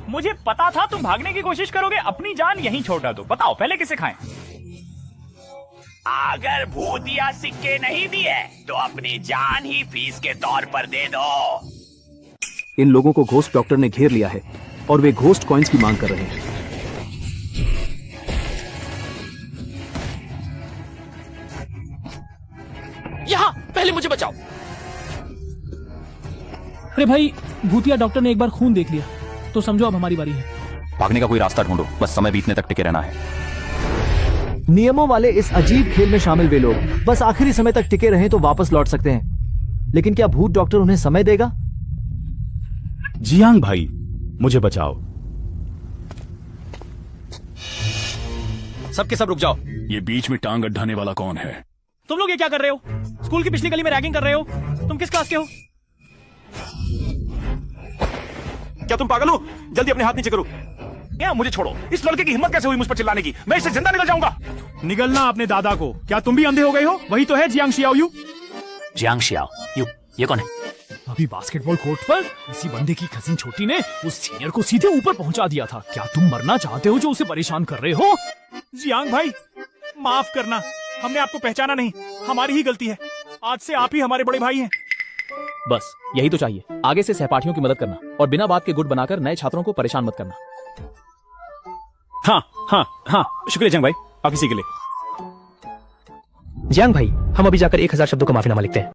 [SPEAKER 13] मुझे पता था तुम भागने की कोशिश करोगे। अपनी जान यहीं छोड़ दो। बताओ पहले किसे खाएं?
[SPEAKER 19] अगर भूतिया सिक्के नहीं दिए तो अपनी जान ही फीस के तौर पर दे दो।
[SPEAKER 1] इन लोगों को घोस्ट डॉक्टर ने घेर लिया है और वे घोस्ट कॉइन्स की मांग कर रहे हैं।
[SPEAKER 13] यहाँ पहले मुझे बचाओ।
[SPEAKER 16] अरे भाई, भूतिया डॉक्टर ने एक बार खून देख लिया तो समझो अब हमारी बारी है।
[SPEAKER 15] भागने का कोई रास्ता ढूंढो, बस समय बीतने तक टिके रहना है।
[SPEAKER 1] नियमों वाले इस अजीब खेल में शामिल वे लोग बस आखिरी समय तक टिके रहें तो वापस लौट सकते हैं। लेकिन क्या भूत डॉक्टर उन्हें समय देगा?
[SPEAKER 15] जियांग भाई, मुझे बचाओ।
[SPEAKER 19] सबके सब रुक जाओ।
[SPEAKER 12] ये बीच में टांग अड्ढाने वाला कौन है?
[SPEAKER 13] तुम लोग ये क्या कर रहे हो? स्कूल की पिछली गली में रैगिंग कर रहे हो? तुम किस क्लास के हो?
[SPEAKER 19] क्या तुम पागल हो? जल्दी अपने हाथ नीचे करो। क्या मुझे छोड़ो। इस लड़के की हिम्मत कैसे हुई मुझ पर चिल्लाने की? मैं इससे जिंदा निकल जाऊंगा।
[SPEAKER 11] निगलना अपने दादा को। क्या तुम भी अंधे हो गए हो? वही तो है Jiang Xiao you.
[SPEAKER 19] Jiang Xiao you, ये कौन है?
[SPEAKER 3] अभी बास्केटबॉल कोर्ट पर इसी बंदे की कजिन छोटी ने उस सीनियर को सीधे ऊपर पहुंचा दिया था। क्या तुम मरना चाहते हो जो उसे परेशान कर रहे हो?
[SPEAKER 13] जियांग भाई, माफ करना, हमने आपको पहचाना नहीं। हमारी ही गलती है। आज से आप ही हमारे बड़े भाई हैं।
[SPEAKER 16] बस यही तो चाहिए। आगे से सहपाठियों की मदद करना और बिना बात के गुट बनाकर नए छात्रों को परेशान मत करना।
[SPEAKER 15] हाँ हाँ हाँ, शुक्रिया जियांग भाई, आप इसी के लिए।
[SPEAKER 16] जियांग भाई, हम अभी जाकर 1000 शब्दों का माफीनामा लिखते हैं।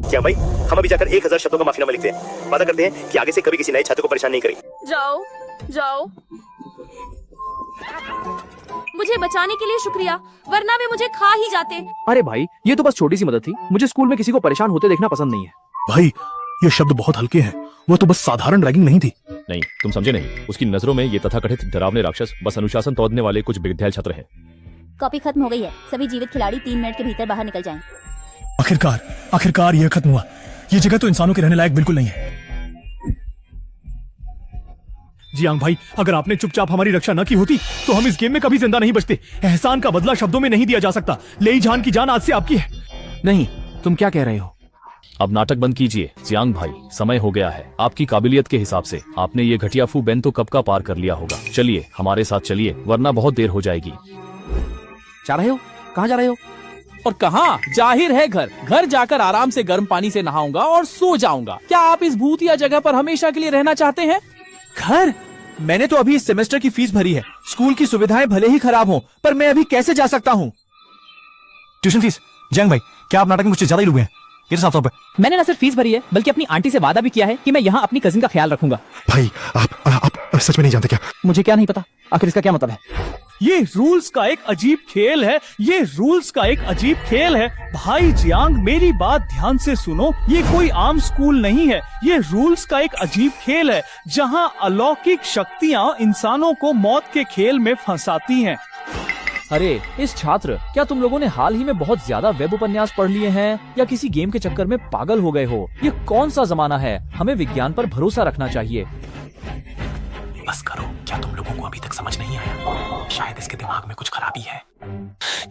[SPEAKER 5] क्या भाई, हम अभी जाकर 1000 शब्दों का माफीनामा लिखते हैं। वादा करते हैं कि आगे से कभी किसी नए छात्र को परेशान नहीं करेंगे।
[SPEAKER 10] जाओ जाओ। मुझे बचाने के लिए शुक्रिया, वरना वे मुझे खा ही जाते।
[SPEAKER 1] अरे भाई, ये तो बस छोटी सी मदद थी। मुझे स्कूल में किसी को परेशान होते देखना पसंद नहीं है।
[SPEAKER 12] भाई, ये शब्द बहुत हल्के हैं। वो तो बस साधारण रैगिंग नहीं थी।
[SPEAKER 5] नहीं, तुम समझे नहीं। उसकी नजरों में ये तथाकथित डरावने राक्षस बस अनुशासन तोड़ने वाले कुछ बेध्याल छात्र हैं।
[SPEAKER 7] कॉपी खत्म हो गई है। सभी जीवित खिलाड़ी 3 मिनट के भीतर बाहर निकल जाएं।
[SPEAKER 12] आखिरकार ये खत्म हुआ। ये जगह तो इंसानों के रहने लायक बिल्कुल नहीं है।
[SPEAKER 11] जियांग भाई, अगर आपने चुपचाप हमारी रक्षा न की होती तो हम इस गेम में कभी जिंदा नहीं बचते। एहसान का बदला शब्दों में नहीं दिया जा सकता। लेई जान की जान आज से आपकी है।
[SPEAKER 1] नहीं, तुम क्या कह रहे हो?
[SPEAKER 5] अब नाटक बंद कीजिए। जियांग भाई, समय हो गया है। आपकी काबिलियत के हिसाब से आपने ये घटिया फू बेन तो कब का पार कर लिया होगा। चलिए हमारे साथ चलिए, वरना बहुत देर हो जाएगी।
[SPEAKER 16] जा रहे हो? कहाँ जा रहे हो?
[SPEAKER 13] और कहाँ? जाहिर है घर जाकर आराम से गर्म पानी से नहाऊंगा और सो जाऊंगा। क्या आप इस भूतिया जगह पर हमेशा के लिए रहना चाहते हैं?
[SPEAKER 20] घर? मैंने तो अभी इस सेमेस्टर की फीस भरी है। स्कूल की सुविधाएं भले ही खराब हों, पर मैं अभी कैसे जा सकता हूँ?
[SPEAKER 12] Tuition fees? जंग भाई, क्या आप नाटक में मुझसे ज्यादा ही डूबे हैं? ये साफ साफ है।
[SPEAKER 16] मैंने न सिर्फ फीस भरी है, बल्कि अपनी आंटी से वादा भी किया है कि मैं यहाँ अपनी कजिन का ख्याल रखूंगा।
[SPEAKER 12] भाई आप सच में नहीं जानते क्या?
[SPEAKER 16] मुझे क्या नहीं पता, आखिर इसका क्या मतलब है?
[SPEAKER 3] ये रूल्स का एक अजीब खेल है, ये रूल्स का एक अजीब खेल है। भाई जियांग, मेरी बात ध्यान से सुनो, ये कोई आम स्कूल नहीं है। ये रूल्स का एक अजीब खेल है, जहाँ अलौकिक शक्तियाँ इंसानों को मौत के खेल में फंसाती हैं।
[SPEAKER 1] अरे इस छात्र, क्या तुम लोगों ने हाल ही में बहुत ज्यादा वेब उपन्यास पढ़ लिए हैं या किसी गेम के चक्कर में पागल हो गए हो? ये कौन सा जमाना है? हमें विज्ञान पर भरोसा रखना चाहिए।
[SPEAKER 19] बस करो, क्या तुम लोगों को अभी तक समझ नहीं आया? शायद इसके दिमाग में कुछ खराबी है।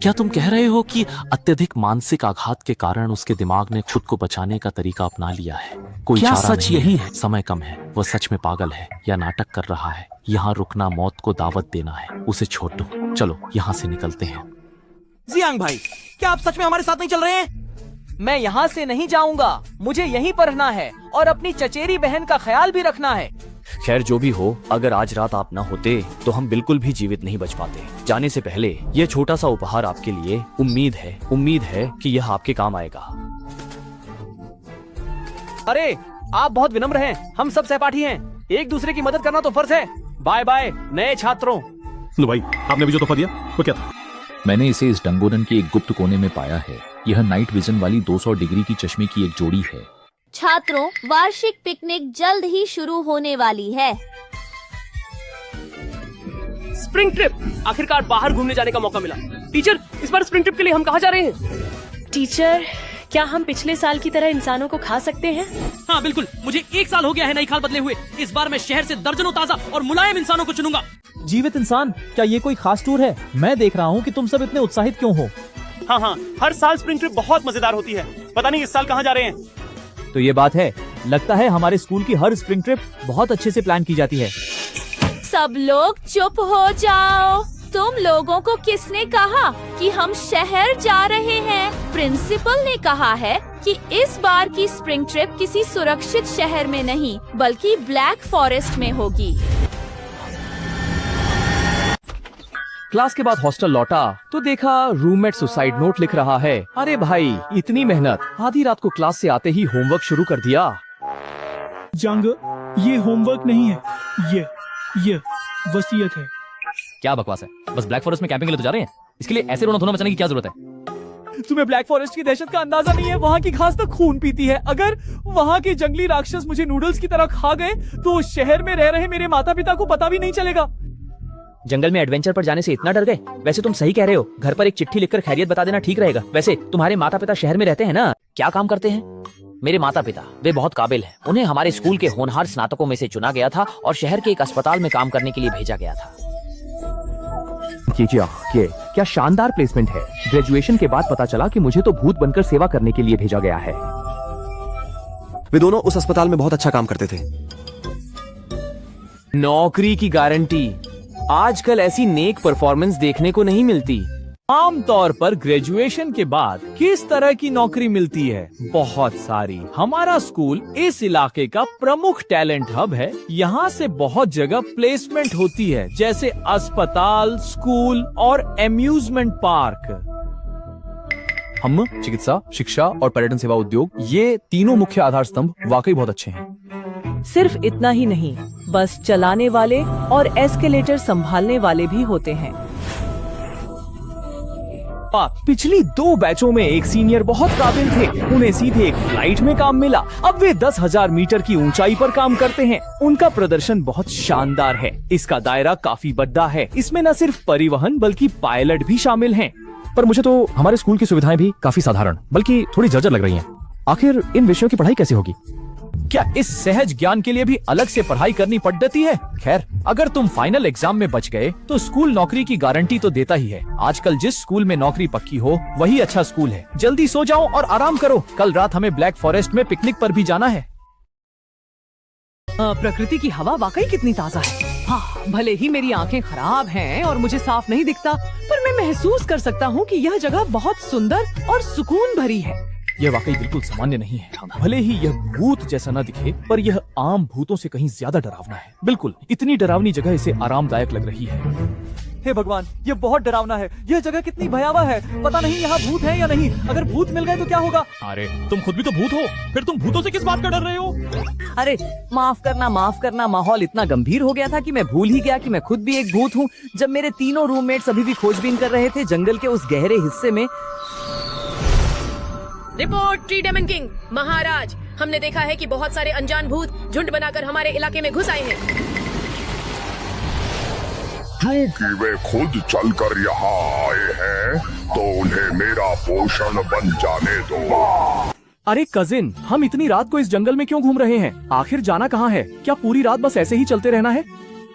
[SPEAKER 19] क्या तुम कह रहे हो कि अत्यधिक मानसिक आघात के कारण उसके दिमाग ने खुद को बचाने का तरीका अपना लिया है? कोई
[SPEAKER 13] क्या
[SPEAKER 19] चारा
[SPEAKER 13] सच
[SPEAKER 19] नहीं
[SPEAKER 13] यही है?
[SPEAKER 19] समय कम है, वह सच में पागल है या नाटक कर रहा है। यहाँ रुकना मौत को दावत देना है। उसे छोड़ दो, चलो यहाँ से निकलते हैं।
[SPEAKER 20] जियांग भाई, क्या आप सच में हमारे साथ नहीं चल रहे हैं?
[SPEAKER 16] मैं यहाँ से नहीं जाऊंगा, मुझे यहीं पर रहना है और अपनी चचेरी बहन का ख्याल भी रखना है।
[SPEAKER 5] खैर जो भी हो, अगर आज रात आप न होते तो हम बिल्कुल भी जीवित नहीं बच पाते। जाने से पहले यह छोटा सा उपहार आपके लिए। उम्मीद है कि यह आपके काम आएगा।
[SPEAKER 16] अरे आप बहुत विनम्र हैं, हम सब सहपाठी हैं। एक दूसरे की मदद करना तो फर्ज है। बाय बाय नए छात्रों।
[SPEAKER 15] लो भाई, आपने भी जो तोहफा दिया वो क्या था?
[SPEAKER 18] मैंने इसे इस डंगोरन के एक गुप्त कोने में पाया है। यह नाइट विजन वाली 200 डिग्री की चश्मे की एक जोड़ी है।
[SPEAKER 7] छात्रों, वार्षिक पिकनिक जल्द ही शुरू होने वाली है।
[SPEAKER 16] स्प्रिंग ट्रिप, आखिरकार बाहर घूमने जाने का मौका मिला। टीचर, इस बार स्प्रिंग ट्रिप के लिए हम कहाँ जा रहे हैं?
[SPEAKER 14] टीचर, क्या हम पिछले साल की तरह इंसानों को खा सकते हैं?
[SPEAKER 16] हाँ बिल्कुल, मुझे 1 साल हो गया है नई खाल बदले हुए। इस बार मैं शहर से दर्जनों ताजा और मुलायम इंसानों को चुनूंगा।
[SPEAKER 1] जीवित इंसान, क्या ये कोई खास टूर है? मैं देख रहा हूँ कि तुम सब इतने उत्साहित क्यों हो?
[SPEAKER 3] हाँ, हर साल स्प्रिंग ट्रिप बहुत मजेदार होती है। पता नहीं इस साल कहाँ जा रहे हैं।
[SPEAKER 1] तो ये बात है, लगता है हमारे स्कूल की हर स्प्रिंग ट्रिप बहुत अच्छे से प्लान की जाती है।
[SPEAKER 10] सब लोग चुप हो जाओ। तुम लोगों को किसने कहा कि हम शहर जा रहे हैं? प्रिंसिपल ने कहा है कि इस बार की स्प्रिंग ट्रिप किसी सुरक्षित शहर में नहीं, बल्कि ब्लैक फॉरेस्ट में होगी।
[SPEAKER 1] क्लास के बाद हॉस्टल लौटा तो देखा रूममेट सुसाइड नोट लिख रहा है। अरे भाई, इतनी मेहनत, आधी रात को क्लास से आते ही होमवर्क शुरू कर दिया।
[SPEAKER 3] जंग, ये होमवर्क नहीं है, ये वसीयत है।
[SPEAKER 1] क्या बकवास है? बस ब्लैक फॉरेस्ट में कैंपिंग के लिए तो जा रहे हैं, इसके लिए ऐसे रोना धोना मचाने की क्या जरूरत है?
[SPEAKER 16] तुम्हें ब्लैक फॉरेस्ट की दहशत का अंदाजा नहीं है। वहाँ की घास तो खून पीती है। अगर वहाँ के जंगली राक्षस मुझे नूडल्स की तरह खा गए तो शहर में रह रहे मेरे माता पिता को पता भी नहीं चलेगा।
[SPEAKER 1] जंगल में एडवेंचर पर जाने से इतना डर गए? वैसे तुम सही कह रहे हो, घर पर एक चिट्ठी लिखकर खैरियत बता देना ठीक रहेगा। वैसे तुम्हारे माता पिता शहर में रहते हैं ना? क्या काम करते हैं? मेरे माता पिता, वे बहुत काबिल हैं। उन्हें हमारे स्कूल के होनहार स्नातकों में से चुना गया था और शहर के एक अस्पताल में काम करने के लिए भेजा गया था। ये क्या शानदार प्लेसमेंट है। ग्रेजुएशन के बाद पता चला कि मुझे तो भूत बनकर सेवा करने के लिए भेजा गया है।
[SPEAKER 20] वे दोनों उस अस्पताल में बहुत अच्छा काम करते थे।
[SPEAKER 1] नौकरी की गारंटी आजकल ऐसी नेक परफॉर्मेंस देखने को नहीं मिलती। आमतौर पर ग्रेजुएशन के बाद किस तरह की नौकरी मिलती है? बहुत सारी। हमारा स्कूल इस इलाके का प्रमुख टैलेंट हब है। यहाँ से बहुत जगह प्लेसमेंट होती है, जैसे अस्पताल, स्कूल और एम्यूजमेंट पार्क।
[SPEAKER 15] हम चिकित्सा, शिक्षा और पर्यटन सेवा उद्योग, ये तीनों मुख्य आधार स्तंभ वाकई बहुत अच्छे हैं।
[SPEAKER 6] सिर्फ इतना ही नहीं, बस चलाने वाले और एस्केलेटर संभालने वाले भी होते हैं।
[SPEAKER 1] पिछली 2 बैचों में एक सीनियर बहुत काबिल थे। उन्हें सीधे एक फ्लाइट में काम मिला। अब वे 10,000 मीटर की ऊंचाई पर काम करते हैं। उनका प्रदर्शन बहुत शानदार है। इसका दायरा काफी बड़ा है। इसमें न सिर्फ परिवहन बल्कि पायलट भी शामिल हैं।
[SPEAKER 15] पर मुझे तो हमारे स्कूल की सुविधाएं भी काफी साधारण बल्कि थोड़ी जर्जर लग रही हैं। आखिर इन विषयों की पढ़ाई कैसे होगी?
[SPEAKER 1] क्या इस सहज ज्ञान के लिए भी अलग से पढ़ाई करनी पड़ती है? खैर, अगर तुम फाइनल एग्जाम में बच गए तो स्कूल नौकरी की गारंटी तो देता ही है। आजकल जिस स्कूल में नौकरी पक्की हो वही अच्छा स्कूल है। जल्दी सो जाओ और आराम करो। कल रात हमें ब्लैक फॉरेस्ट में पिकनिक पर भी जाना है।
[SPEAKER 6] प्रकृति की हवा वाकई कितनी ताज़ा है। हाँ, भले ही मेरी आंखें खराब हैं और मुझे साफ नहीं दिखता, पर मैं महसूस कर सकता हूँ कि यह जगह बहुत सुंदर और सुकून भरी है।
[SPEAKER 1] यह वाकई बिल्कुल सामान्य नहीं है। भले ही यह भूत जैसा न दिखे, पर यह आम भूतों से कहीं ज्यादा डरावना है। बिल्कुल इतनी डरावनी जगह इसे आरामदायक लग रही है।
[SPEAKER 20] हे भगवान, ये बहुत डरावना है। यह जगह कितनी भयावह है। पता नहीं यहाँ भूत है या नहीं। अगर भूत मिल गए तो क्या होगा?
[SPEAKER 19] अरे तुम खुद भी तो भूत हो, फिर तुम भूतों से किस बात का डर रहे हो?
[SPEAKER 6] अरे माफ करना, माहौल इतना गंभीर हो गया था कि मैं भूल ही गया कि मैं खुद भी एक भूत हूँ। जब मेरे तीनों रूममेट्स अभी भी खोजबीन कर रहे थे जंगल के उस गहरे हिस्से में।
[SPEAKER 21] रिपोर्ट ट्री डेमन किंग महाराज, हमने देखा है कि बहुत सारे अनजान भूत झुंड बनाकर हमारे इलाके में घुस आए हैं।
[SPEAKER 22] क्योंकि वे खुद चलकर यहाँ आए हैं तो उन्हें मेरा पोषण बन जाने दो।
[SPEAKER 1] अरे कजिन, हम इतनी रात को इस जंगल में क्यों घूम रहे हैं? आखिर जाना कहाँ है? क्या पूरी रात बस ऐसे ही चलते रहना है?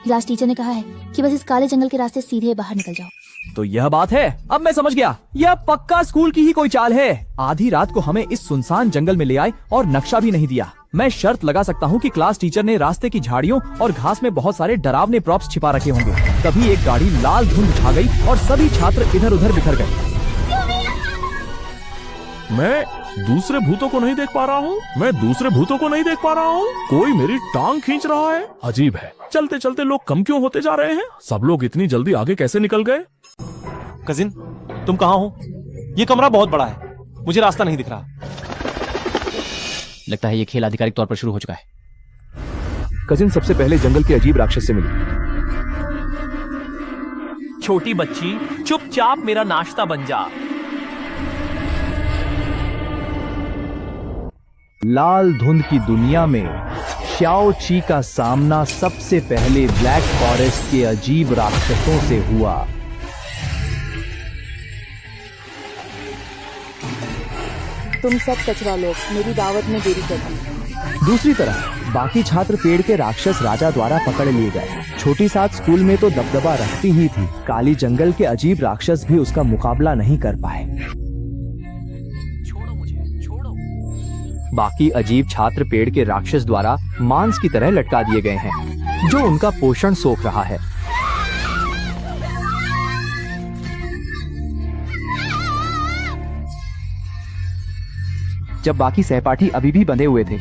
[SPEAKER 9] क्लास टीचर ने कहा है कि बस इस काले जंगल के रास्ते सीधे बाहर निकल जाओ।
[SPEAKER 1] तो यह बात है। अब मैं समझ गया, यह पक्का स्कूल की ही कोई चाल है। आधी रात को हमें इस सुनसान जंगल में ले आए और नक्शा भी नहीं दिया। मैं शर्त लगा सकता हूँ कि क्लास टीचर ने रास्ते की झाड़ियों और घास में बहुत सारे डरावने प्रॉप्स छिपा रखे होंगे। तभी एक गाड़ी लाल धुंध छा गई और सभी छात्र इधर उधर बिखर गए।
[SPEAKER 19] मैं दूसरे भूतों को नहीं देख पा रहा हूँ। कोई मेरी टांग खींच रहा है। अजीब है, चलते चलते लोग कम क्यों होते जा रहे हैं? सब लोग इतनी जल्दी आगे कैसे निकल गए?
[SPEAKER 20] कजिन, तुम कहाँ हो? ये कमरा बहुत बड़ा है, मुझे रास्ता नहीं दिख रहा।
[SPEAKER 15] लगता है ये खेल आधिकारिक तौर पर शुरू हो चुका है।
[SPEAKER 1] कजिन सबसे पहले जंगल के अजीब राक्षस से मिली।
[SPEAKER 13] छोटी बच्ची, चुपचाप मेरा नाश्ता बन जा।
[SPEAKER 1] लाल धुंध की दुनिया में श्याओ ची का सामना सबसे पहले ब्लैक फॉरेस्ट के अजीब राक्षसों से हुआ।
[SPEAKER 4] तुम सब कचरा लोग मेरी दावत में देरी कर दी।
[SPEAKER 1] दूसरी तरफ बाकी छात्र पेड़ के राक्षस राजा द्वारा पकड़ लिए गए। छोटी साथ स्कूल में तो दबदबा रखती ही थी, काली जंगल के अजीब राक्षस भी उसका मुकाबला नहीं कर पाए। बाकी अजीब छात्र पेड़ के राक्षस द्वारा मांस की तरह लटका दिए गए हैं, जो उनका पोषण सोख रहा है। जब बाकी सहपाठी अभी भी बंधे हुए थे,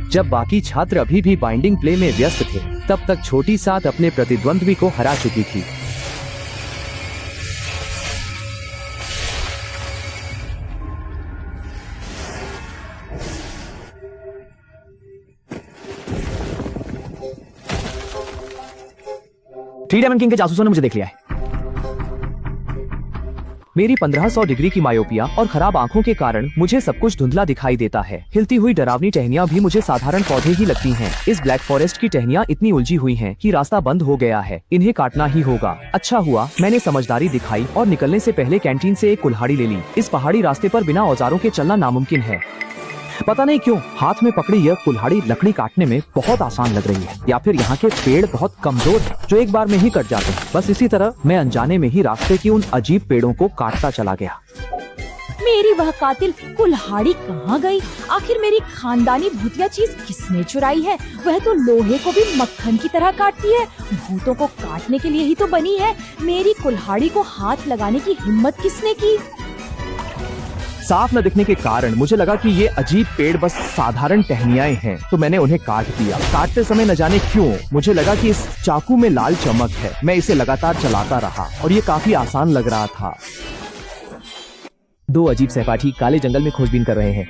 [SPEAKER 1] जब बाकी छात्र अभी भी बाइंडिंग प्ले में व्यस्त थे, तब तक छोटी साथ अपने प्रतिद्वंद्वी को हरा चुकी थी।
[SPEAKER 15] ट्री डेमन किंग के जासूसों ने मुझे देख लिया है।
[SPEAKER 1] मेरी 1500 डिग्री की मायोपिया और खराब आंखों के कारण मुझे सब कुछ धुंधला दिखाई देता है। हिलती हुई डरावनी टहनियां भी मुझे साधारण पौधे ही लगती हैं। इस ब्लैक फॉरेस्ट की टहनियां इतनी उलझी हुई हैं कि रास्ता बंद हो गया है। इन्हें काटना ही होगा। अच्छा हुआ मैंने समझदारी दिखाई और निकलने से पहले कैंटीन से एक कुल्हाड़ी ले ली। इस पहाड़ी रास्ते पर बिना औजारों के चलना नामुमकिन है। पता नहीं क्यों हाथ में पकड़ी यह कुल्हाड़ी लकड़ी काटने में बहुत आसान लग रही है, या फिर यहाँ के पेड़ बहुत कमजोर हैं जो एक बार में ही कट जाते हैं। बस इसी तरह मैं अनजाने में ही रास्ते की उन अजीब पेड़ों को काटता चला गया।
[SPEAKER 10] मेरी वह कातिल कुल्हाड़ी कहाँ गई? आखिर मेरी खानदानी भूतिया चीज किसने चुराई है? वह तो लोहे को भी मक्खन की तरह काटती है। भूतों को काटने के लिए ही तो बनी है। मेरी कुल्हाड़ी को हाथ लगाने की हिम्मत किसने की?
[SPEAKER 1] साफ न दिखने के कारण मुझे लगा कि ये अजीब पेड़ बस साधारण टहनियाएं हैं, तो मैंने उन्हें काट दिया। काटते समय न जाने क्यों मुझे लगा कि इस चाकू में लाल चमक है। मैं इसे लगातार चलाता रहा और ये काफी आसान लग रहा था। दो अजीब सहपाठी काले जंगल में खोजबीन कर रहे हैं।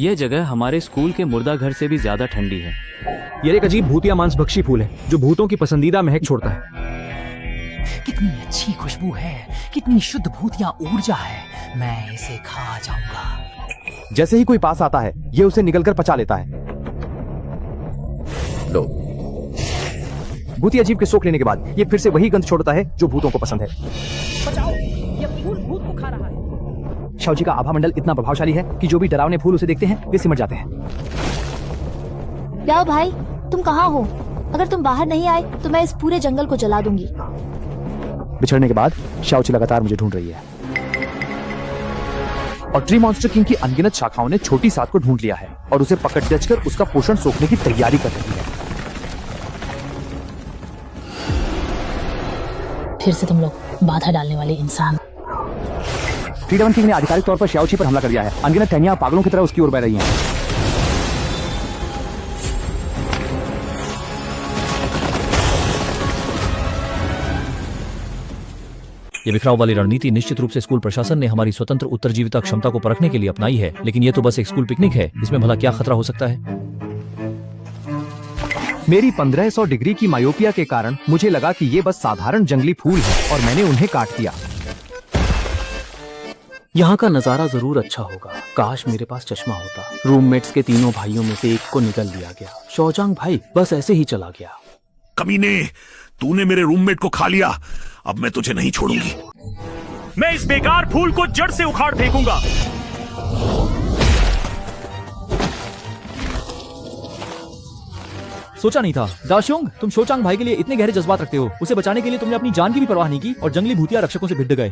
[SPEAKER 18] यह जगह हमारे स्कूल के मुर्दा घर से भी ज्यादा ठंडी है।
[SPEAKER 1] यह एक अजीब भूतिया मांसभक्षी फूल है जो भूतों की पसंदीदा महक छोड़ता है।
[SPEAKER 16] कितनी अच्छी खुशबू है, कितनी शुद्ध भूतिया ऊर्जा है। मैं इसे खा जाऊंगा।
[SPEAKER 1] जैसे ही कोई पास आता है ये उसे निगलकर पचा लेता है। लो। भूतिया जीव के सोख लेने के बाद ये फिर से वही गंध छोड़ता है जो भूतों को पसंद है।
[SPEAKER 6] बचाओ, ये फूल भूत को खा रहा है।
[SPEAKER 1] शाओ जी का आभा मंडल इतना प्रभावशाली है कि जो भी डरावने फूल उसे देखते हैं वे सिमट जाते हैं।
[SPEAKER 7] प्याओ भाई, तुम कहाँ हो? अगर तुम बाहर नहीं आए तो मैं इस पूरे जंगल को जला दूंगी।
[SPEAKER 1] बिछड़ने के बाद शाओ जी लगातार मुझे ढूंढ रही है और ट्री मॉन्स्टर किंग की अनगिनत शाखाओं ने छोटी सात को ढूंढ लिया है और उसे पकड़ कर उसका पोषण सोखने की तैयारी कर रही है।
[SPEAKER 9] फिर से तुम लोग बाधा डालने वाले इंसान।
[SPEAKER 1] ट्री डेमन किंग ने आधिकारिक तौर पर शाओ जी पर हमला कर दिया है। अनगिनत टहनियां पागलों की तरह उसकी ओर बह रही हैं।
[SPEAKER 18] ये बिखराव वाली रणनीति निश्चित रूप से स्कूल प्रशासन ने हमारी स्वतंत्र उत्तरजीविता क्षमता को परखने के लिए अपनाई है, लेकिन ये तो बस एक स्कूल पिकनिक है, इसमें भला क्या खतरा हो सकता है?
[SPEAKER 1] मेरी 1500 डिग्री की मायोपिया के कारण मुझे लगा कि ये बस साधारण जंगली फूल है और मैंने उन्हें काट दिया।
[SPEAKER 13] यहाँ का नजारा जरूर अच्छा होगा, काश मेरे पास चश्मा होता। रूममेट्स के तीनों भाइयों में से एक को निकल लिया गया। शौचांग भाई बस ऐसे ही चला गया।
[SPEAKER 12] कमीने, तूने मेरे रूममेट को खा लिया, अब मैं तुझे नहीं छोड़ूंगी।
[SPEAKER 3] मैं इस बेकार फूल को जड़ से उखाड़ फेंकूंगा।
[SPEAKER 15] सोचा नहीं था दाशोंग, तुम शोचांग भाई के लिए इतने गहरे जज्बात रखते हो। उसे बचाने के लिए तुमने अपनी जान की भी परवाह नहीं की और जंगली भूतिया रक्षकों से भिड़ गए।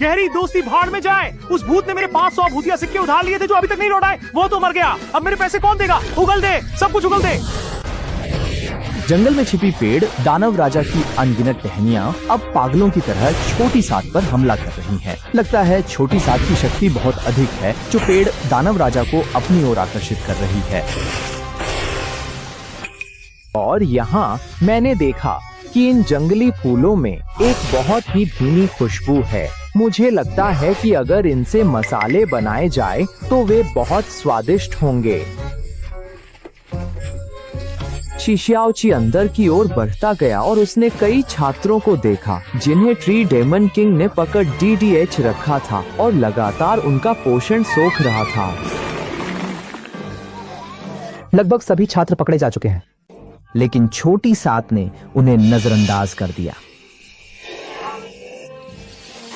[SPEAKER 3] गहरी दोस्ती भाड़ में जाए। उस भूत ने मेरे 500 भूतिया सिक्के उधार लिए थे जो अभी तक नहीं लौटाए। वो तो मर गया, अब मेरे पैसे कौन देगा? उगल दे, सब कुछ उगल दे।
[SPEAKER 1] जंगल में छिपी पेड़ दानव राजा की अनगिनत टहनियां अब पागलों की तरह छोटी सात पर हमला कर रही हैं। लगता है छोटी सात की शक्ति बहुत अधिक है जो पेड़ दानव राजा को अपनी ओर आकर्षित कर रही है। और यहाँ मैंने देखा कि इन जंगली फूलों में एक बहुत ही धीमी खुशबू है। मुझे लगता है कि अगर इनसे मसाले बनाए जाए तो वे बहुत स्वादिष्ट होंगे। शिशियाओची अंदर की ओर बढ़ता गया और उसने कई छात्रों को देखा जिन्हें ट्री डेमन किंग ने पकड़ DDH रखा था और लगातार उनका पोषण सोख रहा था। लगभग सभी छात्र पकड़े जा चुके हैं, लेकिन छोटी सात ने उन्हें नजरअंदाज कर दिया।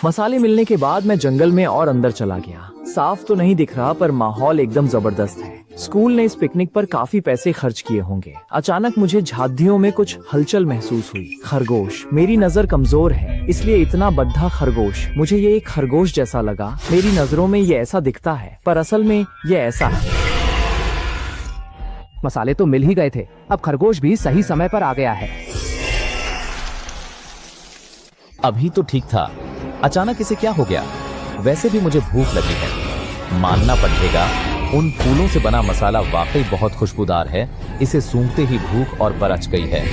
[SPEAKER 1] मसाले मिलने के बाद मैं जंगल में और अंदर चला गया। साफ तो नहीं दिख रहा पर माहौल एकदम जबरदस्त है। स्कूल ने इस पिकनिक पर काफी पैसे खर्च किए होंगे। अचानक मुझे झाड़ियों में कुछ हलचल महसूस हुई। खरगोश। मेरी नजर कमजोर है, इसलिए इतना बद्धा खरगोश। मुझे ये एक खरगोश जैसा लगा। मेरी नजरों में ये ऐसा दिखता है पर असल में ये ऐसा है। मसाले तो मिल ही गए थे, अब खरगोश भी सही समय पर आ गया है।
[SPEAKER 18] अभी तो ठीक था, अचानक इसे क्या हो गया? वैसे भी मुझे भूख लगी है। मानना पड़ेगा, उन फूलों से बना मसाला वाकई बहुत खुशबूदार है। इसे सूंघते ही भूख और बरच गई है।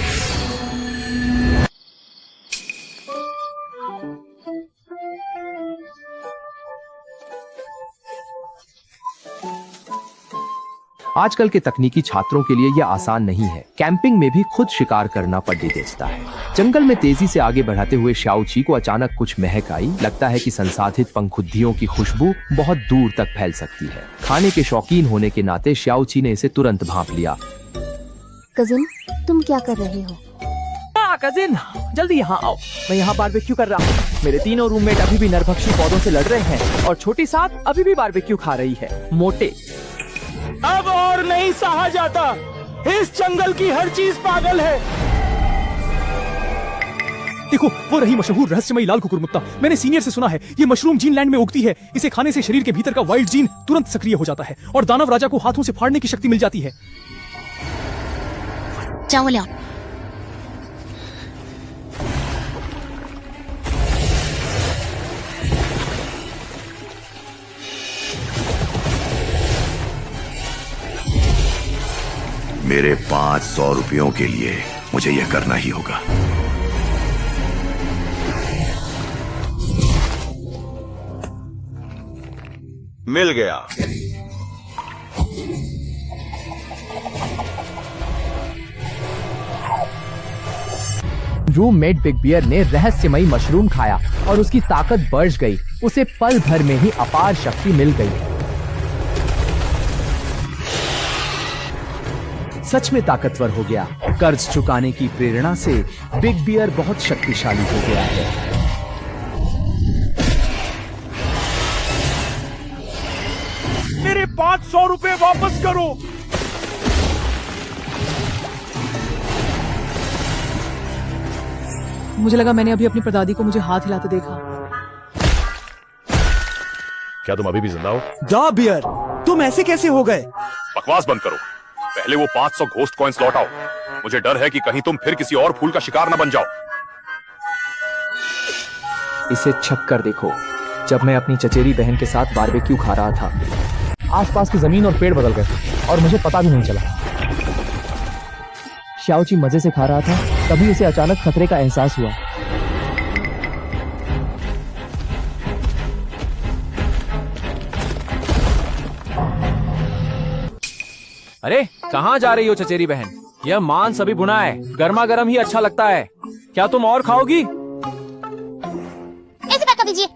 [SPEAKER 1] आजकल के तकनीकी छात्रों के लिए यह आसान नहीं है। कैंपिंग में भी खुद शिकार करना पड़ देता है। जंगल में तेजी से आगे बढ़ाते हुए शाओची को अचानक कुछ महक आई। लगता है कि संसाधित पंखुद्दियों की खुशबू बहुत दूर तक फैल सकती है। खाने के शौकीन होने के नाते शाओची ने इसे तुरंत भांप लिया।
[SPEAKER 7] कजिन, तुम क्या कर रहे हो?
[SPEAKER 1] कजिन, जल्दी यहाँ आओ। मैं यहाँ बारबेक्यू कर रहा हूँ। मेरे तीनों रूममेट अभी भी नरभक्षी पौधों से लड़ रहे हैं और छोटी सात अभी भी बारबेक्यू खा रही है। मोटे।
[SPEAKER 13] अब और नहीं सहा जाता। इस जंगल की हर चीज पागल है।
[SPEAKER 3] देखो, वो रही मशहूर रहस्यमयी लाल कुकुरमुत्ता। मैंने सीनियर से सुना है ये मशरूम जीनलैंड में उगती है। इसे खाने से शरीर के भीतर का वाइल्ड जीन तुरंत सक्रिय हो जाता है और दानव राजा को हाथों से फाड़ने की शक्ति मिल जाती है।
[SPEAKER 7] चावल
[SPEAKER 22] मेरे 500 रुपयों के लिए मुझे यह करना ही होगा।
[SPEAKER 12] मिल गया।
[SPEAKER 1] रूममेट बिग बियर ने रहस्यमयी मशरूम खाया और उसकी ताकत बढ़ गई। उसे पल भर में ही अपार शक्ति मिल गई। सच में ताकतवर हो गया। कर्ज चुकाने की प्रेरणा से बिग बियर बहुत शक्तिशाली हो गया है।
[SPEAKER 3] 500 रुपए वापस करो।
[SPEAKER 6] मुझे लगा मैंने अभी अपनी परदादी को मुझे हाथ हिलाते देखा।
[SPEAKER 5] क्या तुम अभी भी जिंदा हो?
[SPEAKER 20] दा बियर, तुम ऐसे कैसे हो गए?
[SPEAKER 5] बकवास बंद करो। पहले वो 500 घोस्ट कॉइन्स लौटाओ। मुझे डर है कि कहीं तुम फिर किसी और फूल का शिकार न बन जाओ।
[SPEAKER 1] इसे छक कर देखो। जब मैं अपनी चचेरी बहन के साथ बारबेक्यू खा रहा था, आसपास की जमीन और पेड़ बदल गए और मुझे पता भी नहीं चला। श्याओची मजे से खा रहा था, तभी उसे अचानक खतरे का एहसास हुआ।
[SPEAKER 15] अरे कहाँ जा रही हो चचेरी बहन? यह मांस अभी भुना है, गर्मा गर्म ही अच्छा लगता है। क्या तुम और खाओगी?
[SPEAKER 4] ऐसे पैक कर दीजिए।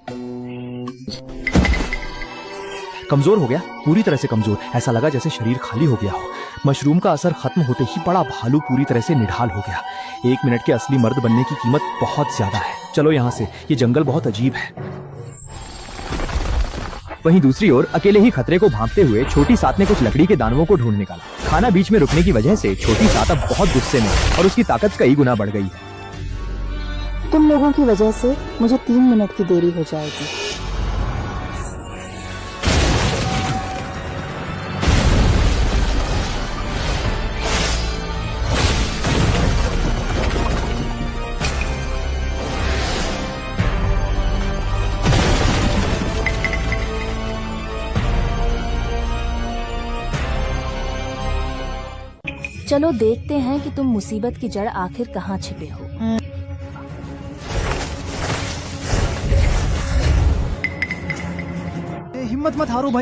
[SPEAKER 1] कमजोर हो गया, पूरी तरह से कमजोर। ऐसा लगा जैसे शरीर खाली हो गया हो। मशरूम का असर खत्म होते ही बड़ा भालू पूरी तरह से निढाल हो गया। 1 मिनट के असली मर्द बनने की कीमत बहुत ज्यादा है। चलो यहाँ से, ये जंगल बहुत अजीब है। वहीं दूसरी ओर अकेले ही खतरे को भांपते हुए छोटी सात ने कुछ लकड़ी के दानवों को ढूंढ निकाला। खाना बीच में रुकने की वजह से छोटी सात अब बहुत गुस्से में और उसकी ताकत कई गुना बढ़ गई है।
[SPEAKER 4] तुम लोगों की वजह से मुझे 3 मिनट की देरी हो जाएगी।
[SPEAKER 14] चलो देखते हैं कि तुम मुसीबत की जड़ आखिर कहाँ छिपे हो।
[SPEAKER 11] हिम्मत मत हारो भाई।